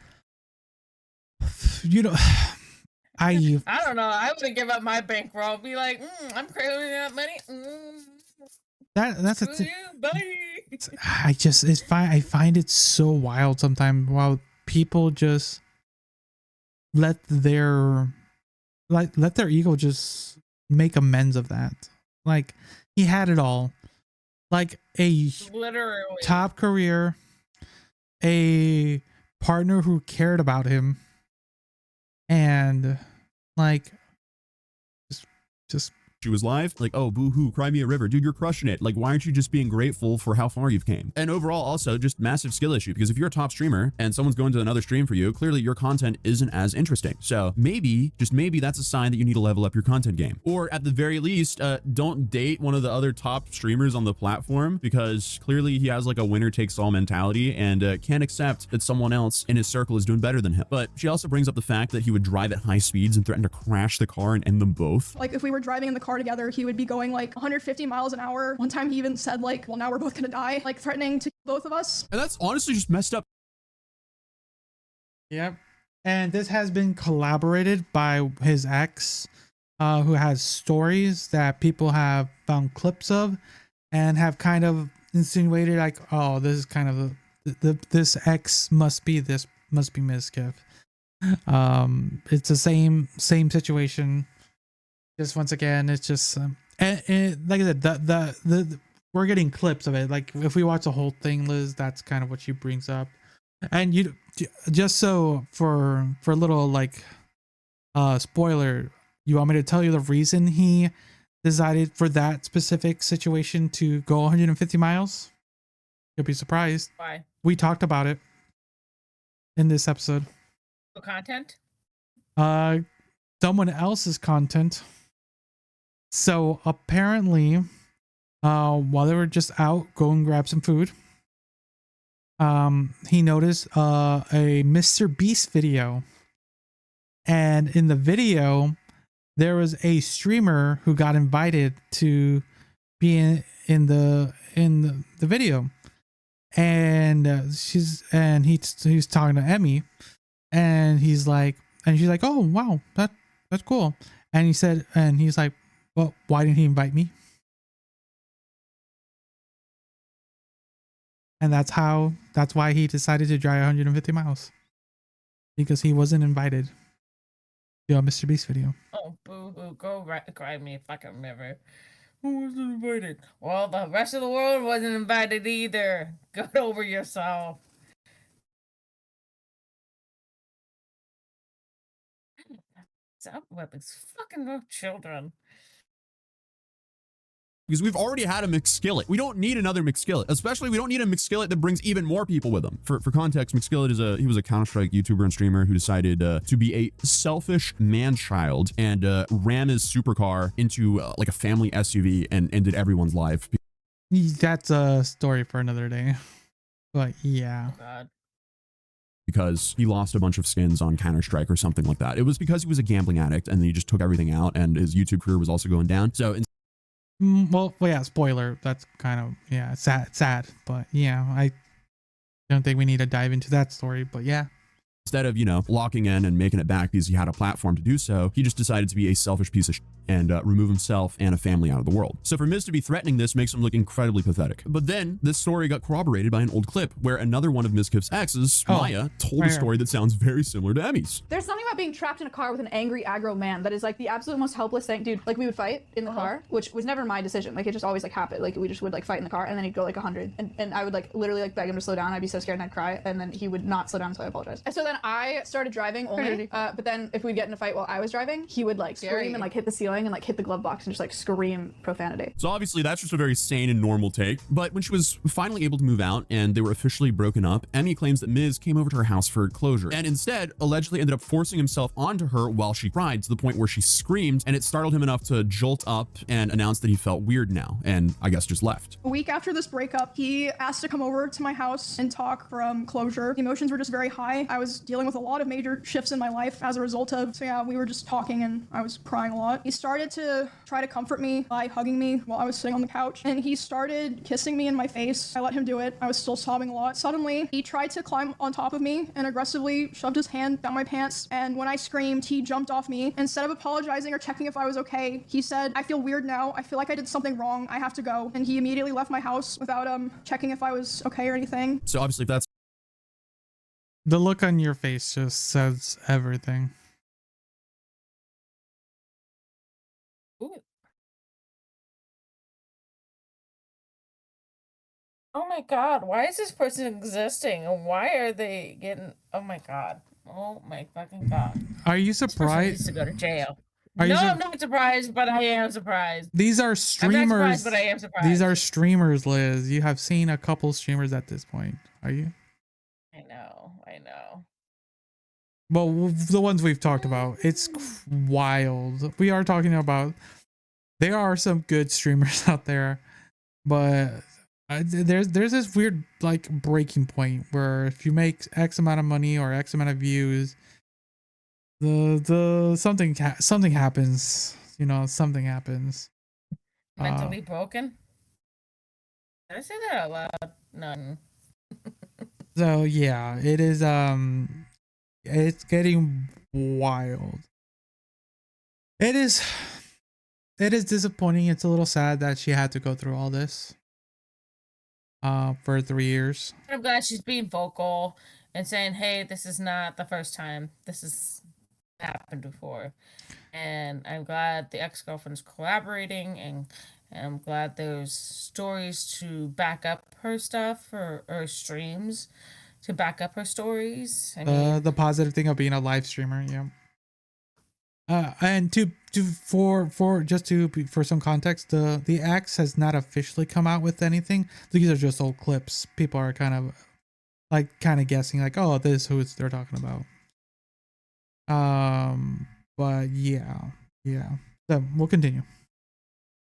you know, I don't know. I would give up my bankroll. Be like, I'm craving that money. That's Screw you, buddy. I find it so wild sometimes. While people just let their ego just make amends of that. Like, he had it all. Like a literally top career, a partner who cared about him, and like just she was live, like, oh, boo-hoo, cry me a river. Dude, you're crushing it. Like, why aren't you just being grateful for how far you've came? And overall, also, just massive skill issue, because if you're a top streamer and someone's going to another stream for you, clearly your content isn't as interesting. So maybe, just maybe, that's a sign that you need to level up your content game. Or at the very least, don't date one of the other top streamers on the platform, because clearly he has like a winner-takes-all mentality and can't accept that someone else in his circle is doing better than him. But she also brings up the fact that he would drive at high speeds and threaten to crash the car and end them both. Like, if we were driving in the car together, he would be going like 150 miles an hour. One time he even said like, well, now we're both gonna die, like threatening to kill both of us. And that's honestly just messed up. Yep. And this has been collaborated by his ex, who has stories that people have found clips of and have kind of insinuated like, oh, this this X must be Mizkif. It's the same situation. Just once again, it's just and like I said, the we're getting clips of it. Like if we watch the whole thing, Liz, that's kind of what she brings up. And you just so for a little like spoiler, you want me to tell you the reason he decided for that specific situation to go 150 miles? You'll be surprised. Why? We talked about it in this episode. For content? Someone else's content. So apparently, while they were just out going grab some food, he noticed a MrBeast video, and in the video, there was a streamer who got invited to be in the video, and he's talking to Emmy, and she's like, oh wow, that's cool, and he's like, well, why didn't he invite me? And that's why he decided to drive 150 miles, because he wasn't invited to a MrBeast video. Oh, boo hoo, go cry me if I can remember. Who wasn't invited? Well, the rest of the world wasn't invited either. Get over yourself. Stop with these fucking little children. Because we've already had a McSkillet. We don't need another McSkillet. Especially, we don't need a McSkillet that brings even more people with him. For context, McSkillet is he was a Counter-Strike YouTuber and streamer who decided to be a selfish man-child and ran his supercar into like a family SUV and ended everyone's life. That's a story for another day. But yeah. Oh, God. Because he lost a bunch of skins on Counter-Strike or something like that. It was because he was a gambling addict and he just took everything out, and his YouTube career was also going down. So well, yeah, spoiler. That's kind of, yeah, sad. But yeah, I don't think we need to dive into that story. But yeah. Instead of, locking in and making it back because he had a platform to do so, he just decided to be a selfish piece of shit and remove himself and a family out of the world. So for Miz to be threatening this makes him look incredibly pathetic. But then this story got corroborated by an old clip where another one of Mizkif's exes, Maya, told a story that sounds very similar to Emmy's. There's something about being trapped in a car with an angry, aggro man that is like the absolute most helpless thing. Dude, like we would fight in the car, which was never my decision. Like it just always like happened. Like we just would like fight in the car, and then he'd go like 100. And I would like literally like beg him to slow down. I'd be so scared and I'd cry, and then he would not slow down, so I apologize. And so then I started driving only, but then if we'd get in a fight while I was driving, he would like scream and like hit the ceiling and like hit the glove box and just like scream profanity. So obviously that's just a very sane and normal take. But when she was finally able to move out and they were officially broken up, Emmy claims that Miz came over to her house for closure and instead allegedly ended up forcing himself onto her while she cried to the point where she screamed, and it startled him enough to jolt up and announce that he felt weird now, and I guess just left. A week after this breakup, he asked to come over to my house and talk from closure. The emotions were just very high. I was dealing with a lot of major shifts in my life as a result of, so yeah, we were just talking and I was crying a lot. He started to try to comfort me by hugging me while I was sitting on the couch, and he started kissing me in my face. I let him do it. I was still sobbing a lot. Suddenly, he tried to climb on top of me and aggressively shoved his hand down my pants, and when I screamed, he jumped off me. Instead of apologizing or checking if I was okay, he said, I feel weird now. I feel like I did something wrong. I have to go. And he immediately left my house without checking if I was okay or anything. So obviously if that's the look on your face just says everything. Ooh. Oh my God, why is this person existing? And why are they getting, oh my God. Oh my fucking God. Are you This person surprised? needs to go to jail. Are you I'm not surprised, but I am surprised. These are I'm streamers. not surprised, but I am surprised. These are streamers, Liz. You have seen a couple streamers at this point. Are you? I know. Well, the ones we've talked about, it's wild. We are talking about, there are some good streamers out there, but there's this weird like breaking point where if you make X amount of money or X amount of views, something happens. Something happens. Mentally broken? Did I say that out loud? None. So yeah, it is it's getting wild. It is disappointing. It's a little sad that she had to go through all this. for 3 years. I'm glad she's being vocal and saying, hey, this is not the first time this has happened before. And I'm glad the ex-girlfriend's collaborating, and I'm glad there's stories to back up her stuff, or streams to back up her stories. I mean, The positive thing of being a live streamer, yeah. And for some context, the ex has not officially come out with anything. These are just old clips. People are kind of guessing, like, oh, this is who they're talking about. But yeah. So we'll continue.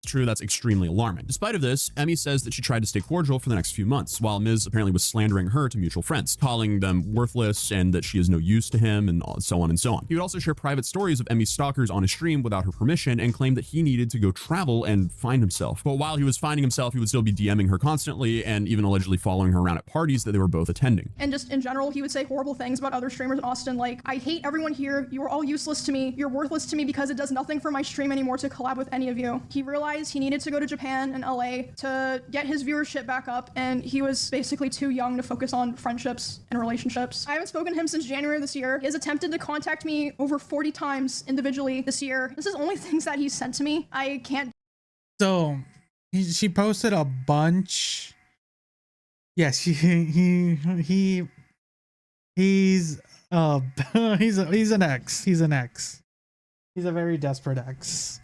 True, that's extremely alarming. Despite of this, Emmy says that she tried to stay cordial for the next few months, while Miz apparently was slandering her to mutual friends, calling them worthless and that she is no use to him, and so on and so on. He would also share private stories of Emmy's stalkers on his stream without her permission, and claimed that he needed to go travel and find himself. But while he was finding himself, he would still be DMing her constantly, and even allegedly following her around at parties that they were both attending. And just in general, he would say horrible things about other streamers in Austin, like, I hate everyone here, you are all useless to me, you're worthless to me because it does nothing for my stream anymore to collab with any of you. He realized he needed to go to Japan and LA to get his viewership back up, and he was basically too young to focus on friendships and relationships. I haven't spoken to him since January of this year. He has attempted to contact me over 40 times individually this year. This is only things that he sent to me. I can't. So she posted a bunch. Yes, he's he's an ex. He's an ex. He's a very desperate ex.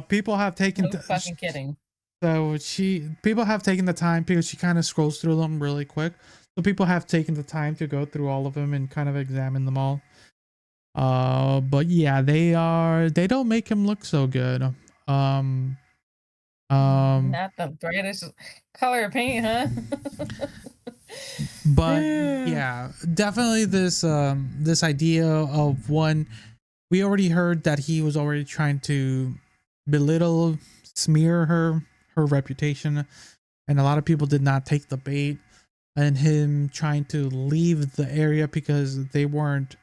People have taken no fucking kidding. So people have taken the time, because she kind of scrolls through them really quick. So people have taken the time to go through all of them and kind of examine them all. But yeah, they don't make him look so good. Not the brightest color of paint, huh? But yeah, definitely this idea of one. We already heard that he was already trying to belittle, smear her reputation, and a lot of people did not take the bait, and him trying to leave the area because they weren't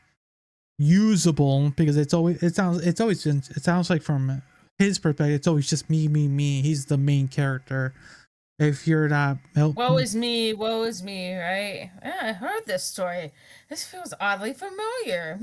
usable, because it sounds like from his perspective, it's always just me. He's the main character. If you're not woe is me, right? Yeah, I heard this story. This feels oddly familiar.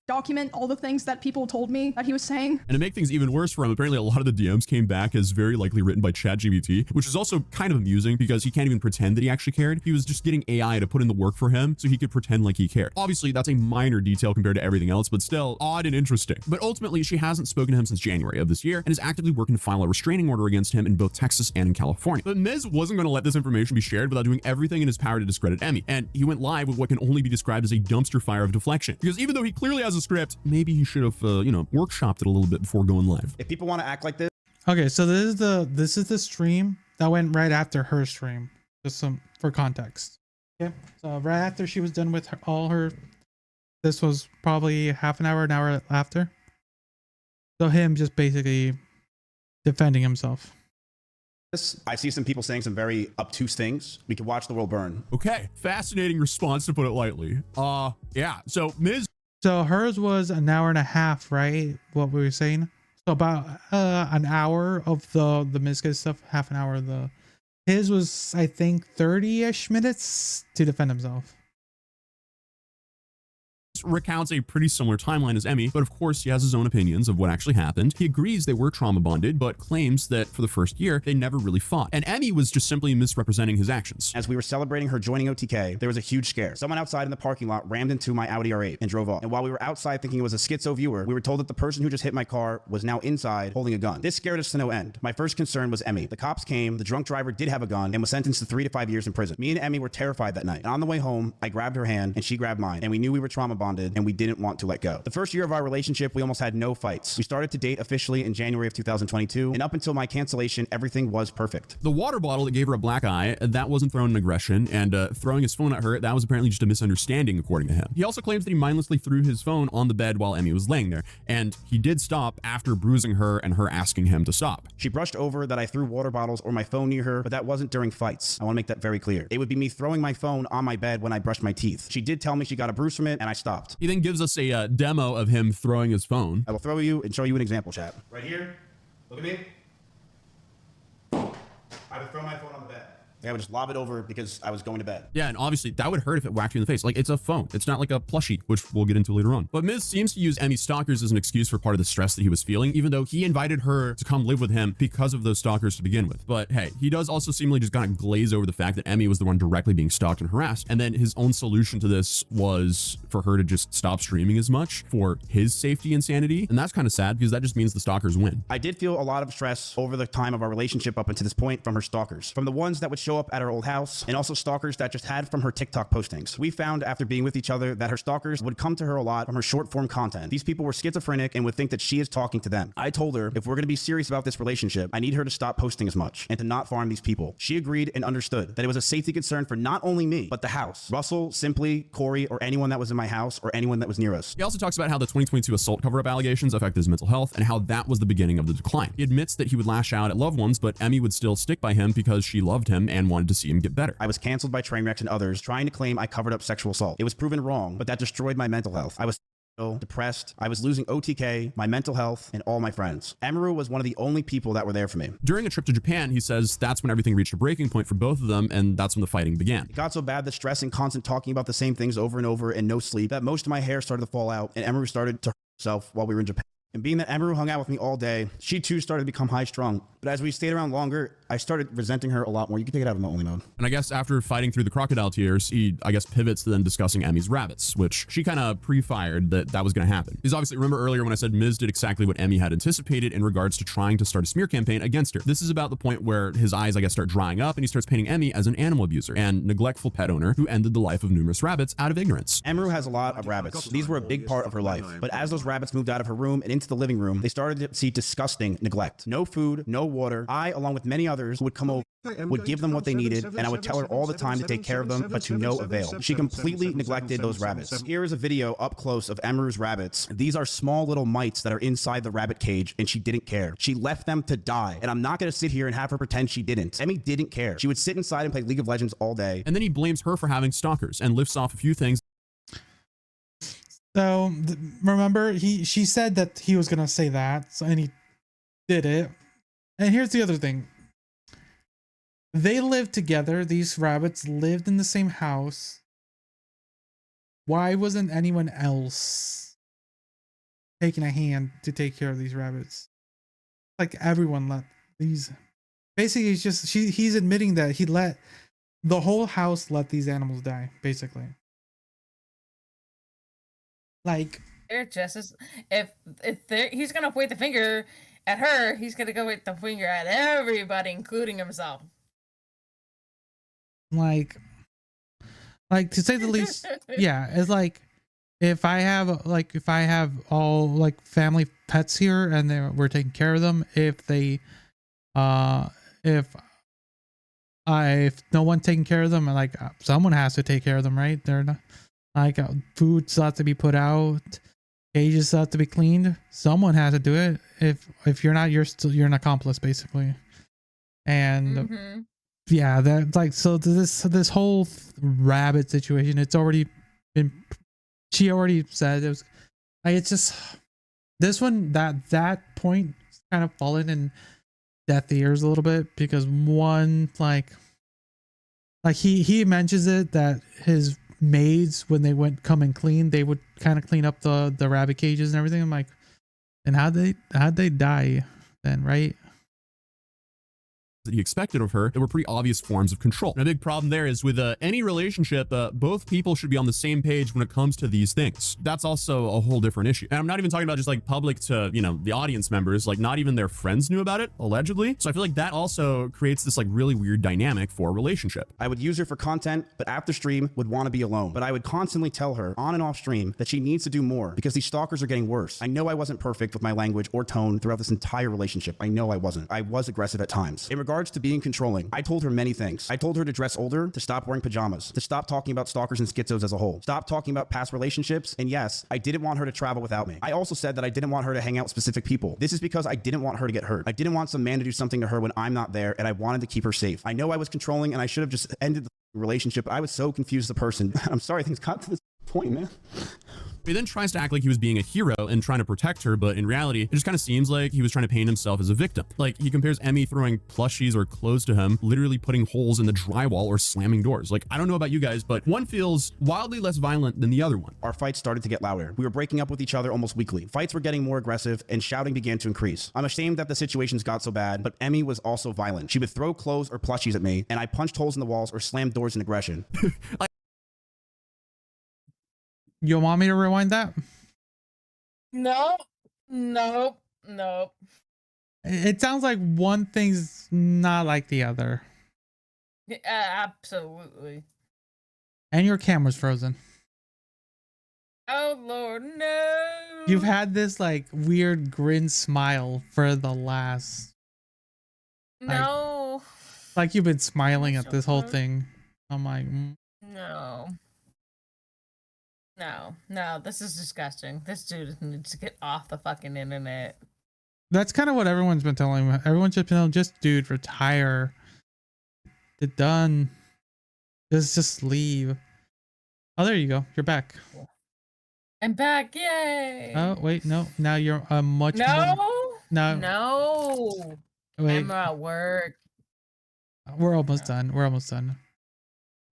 Document all the things that people told me that he was saying. And to make things even worse for him, apparently a lot of the DMs came back as very likely written by ChatGPT, which is also kind of amusing because he can't even pretend that he actually cared. He was just getting AI to put in the work for him so he could pretend like he cared. Obviously, that's a minor detail compared to everything else, but still odd and interesting. But ultimately, she hasn't spoken to him since January of this year and is actively working to file a restraining order against him in both Texas and in California. But Miz wasn't going to let this information be shared without doing everything in his power to discredit Emmy, and he went live with what can only be described as a dumpster fire of deflection. Because even though he clearly has a script, maybe he should have, workshopped it a little bit before going live. If people want to act like this. Okay, so this is the stream that went right after her stream, just for context. Okay, so right after she was done with this was probably an hour after. So him just basically defending himself. I see some people saying some very obtuse things. We can watch the world burn. Okay, fascinating response, to put it lightly. Yeah, so Miz. So hers was an hour and a half, right? What we were saying. So about an hour of the Mizka stuff, half an hour. His was, I think, 30-ish minutes to defend himself. Recounts a pretty similar timeline as Emmy, but of course he has his own opinions of what actually happened. He agrees they were trauma bonded, but claims that for the first year, they never really fought. And Emmy was just simply misrepresenting his actions. As we were celebrating her joining OTK, there was a huge scare. Someone outside in the parking lot rammed into my Audi R8 and drove off. And while we were outside thinking it was a schizo viewer, we were told that the person who just hit my car was now inside holding a gun. This scared us to no end. My first concern was Emmy. The cops came, the drunk driver did have a gun and was sentenced to 3 to 5 years in prison. Me and Emmy were terrified that night. And on the way home, I grabbed her hand and she grabbed mine, and we knew we were trauma bonded and we didn't want to let go. The first year of our relationship, we almost had no fights. We started to date officially in January of 2022, and up until my cancellation, everything was perfect. The water bottle that gave her a black eye, that wasn't thrown in aggression, and throwing his phone at her, that was apparently just a misunderstanding, according to him. He also claims that he mindlessly threw his phone on the bed while Emmy was laying there, and he did stop after bruising her and her asking him to stop. She brushed over that I threw water bottles or my phone near her, but that wasn't during fights. I want to make that very clear. It would be me throwing my phone on my bed when I brushed my teeth. She did tell me she got a bruise from it, and I stopped. He then gives us a demo of him throwing his phone. I will throw you and show you an example, chat. Right here. Look at me. I would throw my phone on the bed. I would just lob it over because I was going to bed. Yeah, and obviously that would hurt if it whacked you in the face. Like, it's a phone. It's not like a plushie, which we'll get into later on. But Miz seems to use Emmy's stalkers as an excuse for part of the stress that he was feeling, even though he invited her to come live with him because of those stalkers to begin with. But hey, he does also seemingly just kind of glaze over the fact that Emmy was the one directly being stalked and harassed. And then his own solution to this was for her to just stop streaming as much for his safety and sanity. And that's kind of sad because that just means the stalkers win. I did feel a lot of stress over the time of our relationship up until this point from her stalkers, from the ones that would show up at our old house, and also stalkers that just had from her TikTok postings. We found after being with each other that her stalkers would come to her a lot from her short form content. These people were schizophrenic and would think that she is talking to them. I told her, if we're going to be serious about this relationship, I need her to stop posting as much and to not farm these people. She agreed and understood that it was a safety concern for not only me, but the house. Russell, Simply, Corey, or anyone that was in my house or anyone that was near us. He also talks about how the 2022 assault cover-up allegations affected his mental health and how that was the beginning of the decline. He admits that he would lash out at loved ones, but Emmy would still stick by him because she loved him and wanted to see him get better. I was canceled by Trainwrecks and others trying to claim I covered up sexual assault. It was proven wrong, but that destroyed my mental health. I was depressed. I was losing OTK, my mental health, and all my friends. Emiru was one of the only people that were there for me. During a trip to Japan, he says that's when everything reached a breaking point for both of them, and that's when the fighting began. It got so bad that stress and constant talking about the same things over and over and no sleep that most of my hair started to fall out, and Emiru started to hurt herself while we were in Japan. And being that Emiru hung out with me all day, she too started to become high strung. But as we stayed around longer, I started resenting her a lot more. You can take it out of only mode. And I guess after fighting through the crocodile tears, he, pivots to then discussing Emmy's rabbits, which she kind of pre-fired that was going to happen. Because obviously, remember earlier when I said Miz did exactly what Emmy had anticipated in regards to trying to start a smear campaign against her. This is about the point where his eyes, start drying up and he starts painting Emmy as an animal abuser and neglectful pet owner who ended the life of numerous rabbits out of ignorance. Emiru has a lot of rabbits. These were a big part of her life. But as those rabbits moved out of her room and into the living room, they started to see disgusting neglect. No food, no water. I, along with many others, would come over, would give them what they needed, and I would tell her all the time to take care of them, but to no avail. She completely neglected those rabbits. Here is a video up close of Emiru's rabbits. These are small little mites that are inside the rabbit cage, and she didn't care. She left them to die, and I'm not going to sit here and have her pretend she didn't. Emmy didn't care. She would sit inside and play League of Legends all day. And then he blames her for having stalkers and lifts off a few things. So remember, she said that he was gonna say that, and he did it. And here's the other thing: they lived together. These rabbits lived in the same house. Why wasn't anyone else taking a hand to take care of these rabbits? Like everyone let these. Basically, he's admitting that he let the whole house let these animals die. Basically. Like they're just as if he's gonna point the finger at her, he's gonna go with the finger at everybody, including himself. Like to say the least, yeah. It's like if I have all family pets here and we're taking care of them. If no one taking care of them, someone has to take care of them, right? They're not. Food still has to be put out, cages still have to be cleaned. Someone has to do it. If you're not, you're an accomplice basically. And yeah, that's so this whole rabbit situation. It's already been. She already said it was. It's just this one that point kind of fallen in deaf ears a little bit because one he mentions it that his maids, when they come and clean, they would kind of clean up the rabbit cages and everything. I'm like, and how'd they die then, right? That he expected of her that were pretty obvious forms of control. And a big problem there is with any relationship, both people should be on the same page when it comes to these things. That's also a whole different issue. And I'm not even talking about just public to, the audience members, not even their friends knew about it, allegedly. So I feel like that also creates this really weird dynamic for a relationship. I would use her for content, but after stream would want to be alone. But I would constantly tell her on and off stream that she needs to do more because these stalkers are getting worse. I know I wasn't perfect with my language or tone throughout this entire relationship. I know I wasn't. I was aggressive at times. In regards to being controlling, I told her many things. I told her to dress older, to stop wearing pajamas, to stop talking about stalkers and schizos as a whole, stop talking about past relationships, and yes, I didn't want her to travel without me. I also said that I didn't want her to hang out with specific people. This is because I didn't want her to get hurt. I didn't want some man to do something to her when I'm not there, and I wanted to keep her safe. I know I was controlling, and I should have just ended the relationship. I was so confused as a person. I'm sorry things got to this point, man. He then tries to act like he was being a hero and trying to protect her, but in reality, it just kind of seems like he was trying to paint himself as a victim. Like, he compares Emmy throwing plushies or clothes to him, literally putting holes in the drywall or slamming doors. Like, I don't know about you guys, but one feels wildly less violent than the other one. Our fights started to get louder. We were breaking up with each other almost weekly. Fights were getting more aggressive, and shouting began to increase. I'm ashamed that the situations got so bad, but Emmy was also violent. She would throw clothes or plushies at me, and I punched holes in the walls or slammed doors in aggression. You want me to rewind that? Nope. It sounds like one thing's not like the other. Yeah, absolutely. And your camera's frozen. Oh Lord, no. You've had this like weird grin smile for the last. No. Like you've been smiling at this whole thing. I'm like. No, this is disgusting. This dude needs to get off the fucking internet. That's kind of what everyone's been telling me. Everyone's just been telling, just dude, retire. It's done. Just leave. Oh, there you go. You're back. I'm back. Yay. Oh, wait, no. Now you're much No. more. No. Wait. I'm at work. We're almost done. We're almost done.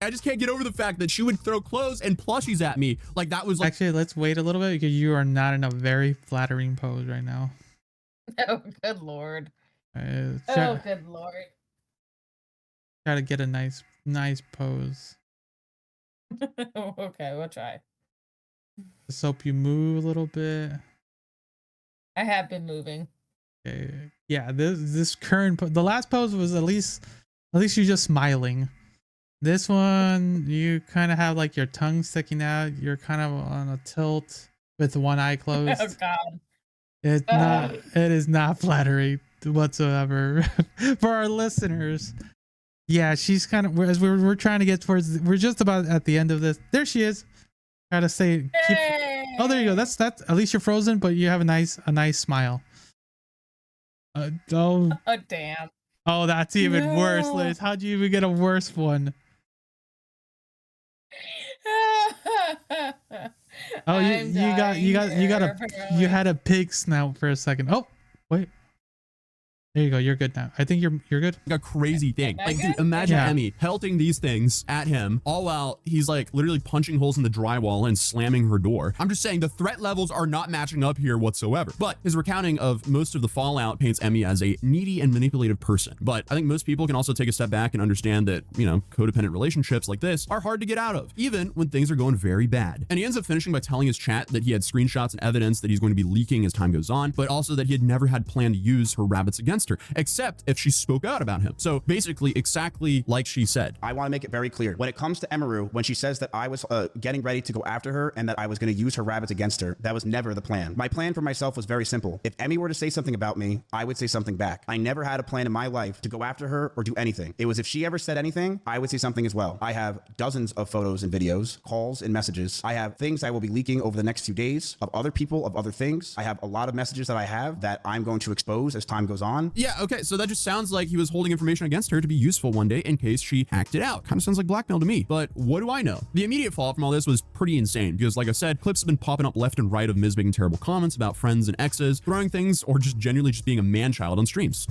I just can't get over the fact that she would throw clothes and plushies at me. Like, that was like... Actually, let's wait a little bit because you are not in a very flattering pose right now. Oh, good Lord. Good Lord. Try to get a nice pose. Okay, we'll try. Just hope you move a little bit. I have been moving. Okay. Yeah, this current the last pose was at least you're just smiling. This one, you kind of have like your tongue sticking out. You're kind of on a tilt with one eye closed. Oh God. It is not flattering whatsoever for our listeners. Yeah, she's kind of, as we're trying to get towards, we're just about at the end of this. There she is. Try to say, oh, there you go. That's at least you're frozen, but you have a nice smile. Oh damn. Oh, that's even worse, Liz. How'd you even get a worse one? Oh, you had a pig snout for a second. Oh, wait. There you go. You're good now. I think you're good. A crazy thing. Like, dude, imagine Emmy pelting these things at him, all while he's like literally punching holes in the drywall and slamming her door. I'm just saying the threat levels are not matching up here whatsoever. But his recounting of most of the fallout paints Emmy as a needy and manipulative person. But I think most people can also take a step back and understand that, you know, codependent relationships like this are hard to get out of, even when things are going very bad. And he ends up finishing by telling his chat that he had screenshots and evidence that he's going to be leaking as time goes on, but also that he had never had planned to use her rabbits against her, except if she spoke out about him. So basically exactly like she said. I want to make it very clear. When it comes to Emaru, when she says that I was getting ready to go after her and that I was going to use her rabbits against her, that was never the plan. My plan for myself was very simple. If Emmy were to say something about me, I would say something back. I never had a plan in my life to go after her or do anything. It was if she ever said anything, I would say something as well. I have dozens of photos and videos, calls and messages. I have things I will be leaking over the next few days of other people, of other things. I have a lot of messages that I have that I'm going to expose as time goes on. Yeah, okay, so that just sounds like he was holding information against her to be useful one day in case she acted out. Kind of sounds like blackmail to me, but what do I know? The immediate fallout from all this was pretty insane because, like I said, clips have been popping up left and right of Miz making terrible comments about friends and exes, throwing things, or just genuinely just being a man-child on streams.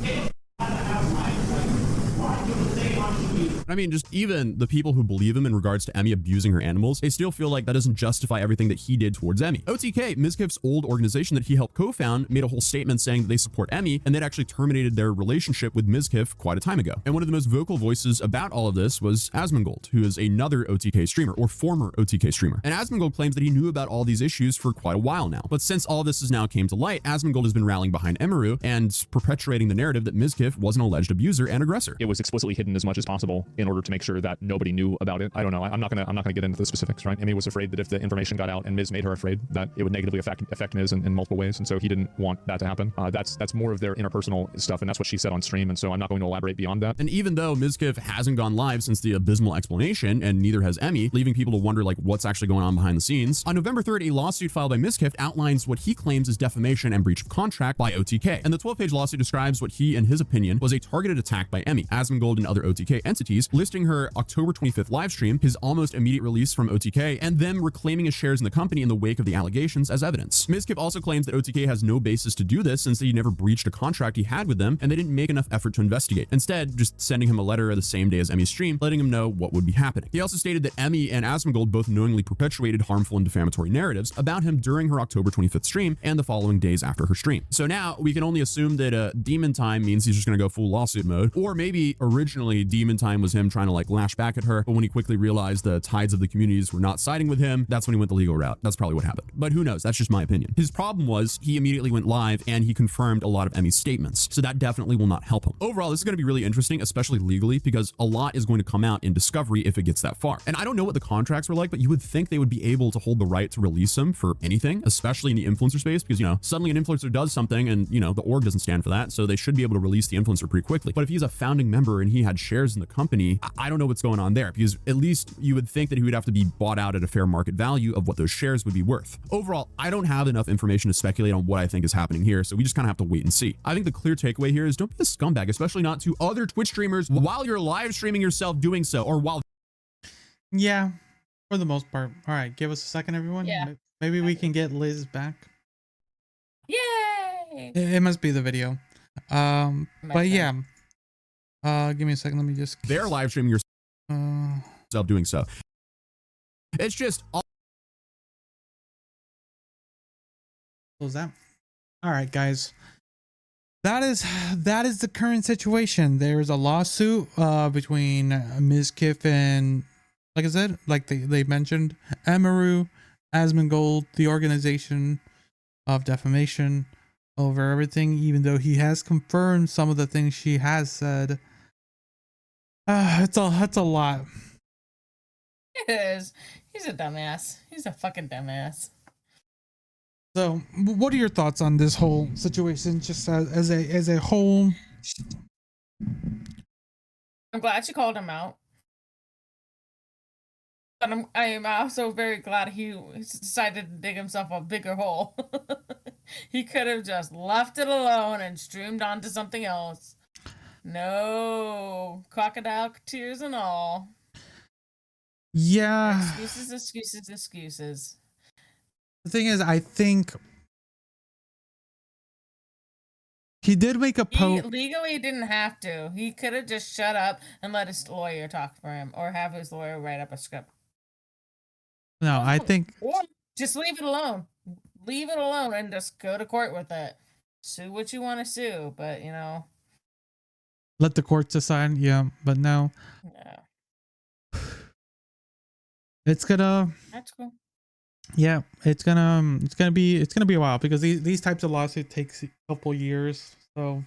I mean, just even the people who believe him in regards to Emmy abusing her animals, they still feel like that doesn't justify everything that he did towards Emmy. OTK, Mizkif's old organization that he helped co-found, made a whole statement saying that they support Emmy, and they'd actually terminated their relationship with Mizkif quite a time ago. And one of the most vocal voices about all of this was Asmongold, who is another OTK streamer, or former OTK streamer. And Asmongold claims that he knew about all these issues for quite a while now. But since all this has now came to light, Asmongold has been rallying behind Emaru and perpetuating the narrative that Mizkif was an alleged abuser and aggressor. It was explicitly hidden as much as possible in order to make sure that nobody knew about it. I don't know. I'm not gonna get into the specifics, right? Emmy was afraid that if the information got out, and Miz made her afraid that it would negatively affect Miz in multiple ways, and so he didn't want that to happen. That's more of their interpersonal stuff, and that's what she said on stream, and so I'm not going to elaborate beyond that. And even though Mizkif hasn't gone live since the abysmal explanation, and neither has Emmy, leaving people to wonder like what's actually going on behind the scenes, on November 3rd, a lawsuit filed by Mizkif outlines what he claims is defamation and breach of contract by OTK. And the 12-page lawsuit describes what he, in his opinion, was a targeted attack by Emmy, Asmongold, and other OTK entities stories, listing her October 25th live stream, his almost immediate release from OTK, and them reclaiming his shares in the company in the wake of the allegations as evidence. Mizkif also claims that OTK has no basis to do this since he never breached a contract he had with them and they didn't make enough effort to investigate. Instead, just sending him a letter the same day as Emmy's stream, letting him know what would be happening. He also stated that Emmy and Asmongold both knowingly perpetuated harmful and defamatory narratives about him during her October 25th stream and the following days after her stream. So now we can only assume that Demon Time means he's just going to go full lawsuit mode, or maybe originally Demon Time was him trying to like lash back at her, but when he quickly realized the tides of the communities were not siding with him, that's when he went the legal route. That's probably what happened. But who knows? That's just my opinion. His problem was he immediately went live and he confirmed a lot of Emmy's statements. So that definitely will not help him. Overall, this is going to be really interesting, especially legally, because a lot is going to come out in discovery if it gets that far. And I don't know what the contracts were like, but you would think they would be able to hold the right to release him for anything, especially in the influencer space, because, you know, suddenly an influencer does something and, you know, the org doesn't stand for that. So they should be able to release the influencer pretty quickly. But if he's a founding member and he had shares in the company, I don't know what's going on there, because at least you would think that he would have to be bought out at a fair market value of what those shares would be worth. Overall, I don't have enough information to speculate on what I think is happening here, so we just kind of have to wait and see. I think the clear takeaway here is don't be a scumbag, especially not to other Twitch streamers while you're live streaming yourself doing so, or while... Yeah, for the most part. All right, give us a second, everyone. Yeah. Maybe we can get Liz back. Yay! It must be the video. But yeah. Give me a second. Let me just... They're live streaming yourself doing so. It's just... What was that? All right, guys. That is the current situation. There's a lawsuit between Mizkif and, like I said, like they mentioned, Amaru, Asmongold, the organization of defamation over everything, even though he has confirmed some of the things she has said. That's a lot. It is. He's a dumbass. He's a fucking dumbass. So, what are your thoughts on this whole situation, just as a whole? I'm glad she called him out, but I am also very glad he decided to dig himself a bigger hole. He could have just left it alone and streamed on to something else. No, crocodile tears and all. Yeah. Excuses. The thing is, I think he did make a post. Legally, he didn't have to. He could have just shut up and let his lawyer talk for him, or have his lawyer write up a script. No, I think... Or just leave it alone. Leave it alone and just go to court with it. Sue what you want to sue, but, you know... Let the courts decide, yeah, but no. Yeah. It's gonna... That's cool. Yeah, it's gonna be a while, because these types of lawsuits takes a couple years. So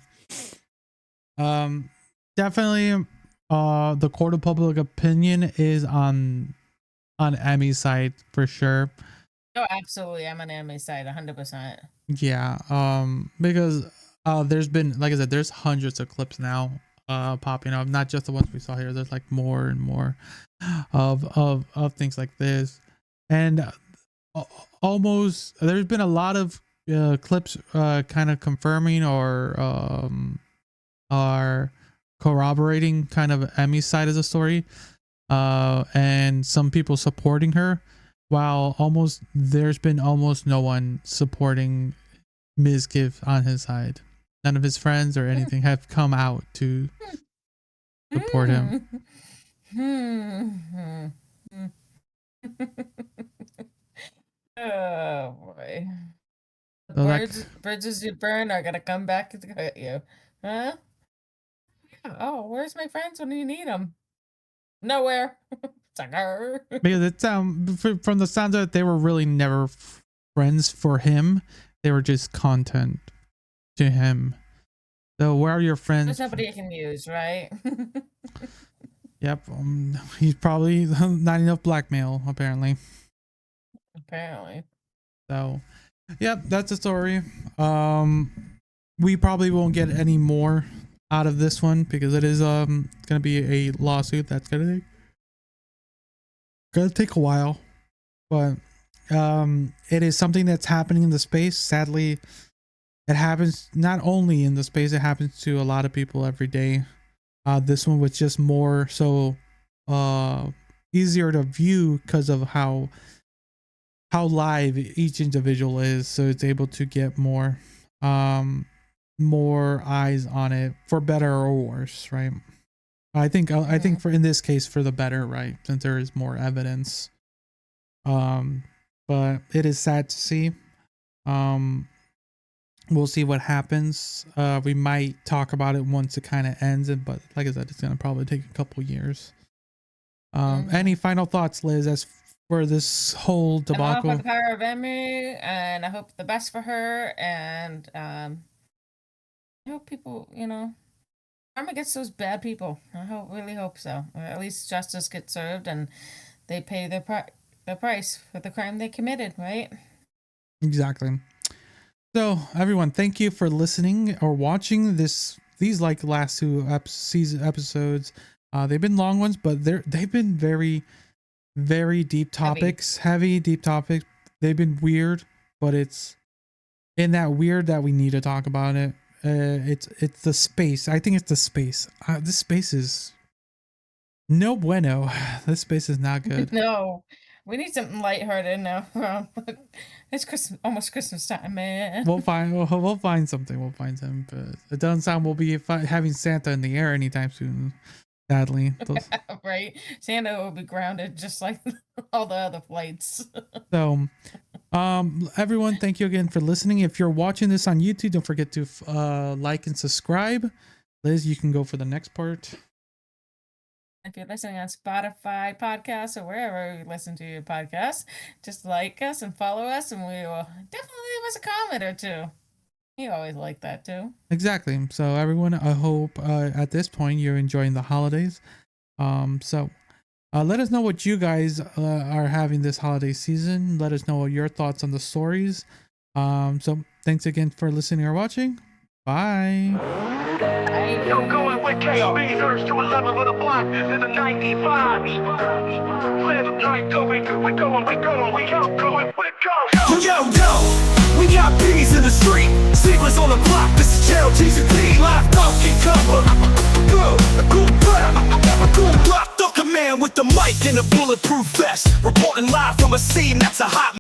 definitely the court of public opinion is on Emmy's side for sure. Oh, absolutely. I'm on Emmy's side 100%. Yeah, because there's been, like I said, there's hundreds of clips now popping up, not just the ones we saw here. There's like more and more of things like this. And almost there's been a lot of clips kind of confirming or are corroborating kind of Emmy's side of the story, and some people supporting her, while there's been almost no one supporting Mizkif on his side. None of his friends or anything have come out to support him. Oh boy. So Bridges you burn are gonna come back to get you. Huh? Yeah. Oh, where's my friends when you need them? Nowhere. Sucker. Because it from the sound of it, they were really never friends for him. They were just content to him. So where are your friends? There's somebody you can use, right? Yep. He's probably not enough blackmail, apparently. Apparently. So, yep, that's the story. We probably won't get any more out of this one, because it is gonna be a lawsuit that's gonna take a while. But it is something that's happening in the space. Sadly, it happens not only in the space, it happens to a lot of people every day. This one was just more so easier to view because of how live each individual is, so it's able to get more eyes on it, for better or worse, right? I think for in this case for the better, right, since there is more evidence. But it is sad to see. We'll see what happens. We might talk about it once it kind of ends, but like I said, it's gonna probably take a couple years. Any final thoughts, Liz, as for this whole debacle? I hope for the power of Emmy, and I hope the best for her, and I hope people, karma gets those bad people. I really hope so. Or at least justice gets served, and they pay their price for the crime they committed, right? Exactly. So, everyone, thank you for listening or watching these like last two episodes. They've been long ones, but they've been very, very deep topics, heavy deep topics. They've been weird, but it's in that weird that we need to talk about it. It's the space. I think it's the space. This space is no bueno. This space is not good. No, we need something lighthearted now. It's almost Christmas time, man. We'll find something. We'll find something. But it doesn't sound we'll be having Santa in the air anytime soon. Sadly, right? Santa will be grounded just like all the other flights. So, everyone, thank you again for listening. If you're watching this on YouTube, don't forget to like and subscribe. Liz, you can go for the next part. If you're listening on Spotify podcasts or wherever you listen to your podcast, just like us and follow us, and we will definitely leave us a comment or two. You always like that too. Exactly. So everyone, I hope at this point you're enjoying the holidays. So let us know what you guys are having this holiday season. Let us know what your thoughts on the stories. So thanks again for listening or watching. Bye. Yo, going with KB, surge to a level of the block in the 95. Where the night going, we going, we going, we out going, we go. Yo, we got bees in the street, secrets on the block, this is jail, TCP, live talking cover. Cool block, the command with the mic and a bulletproof vest, reporting live from a scene that's a hot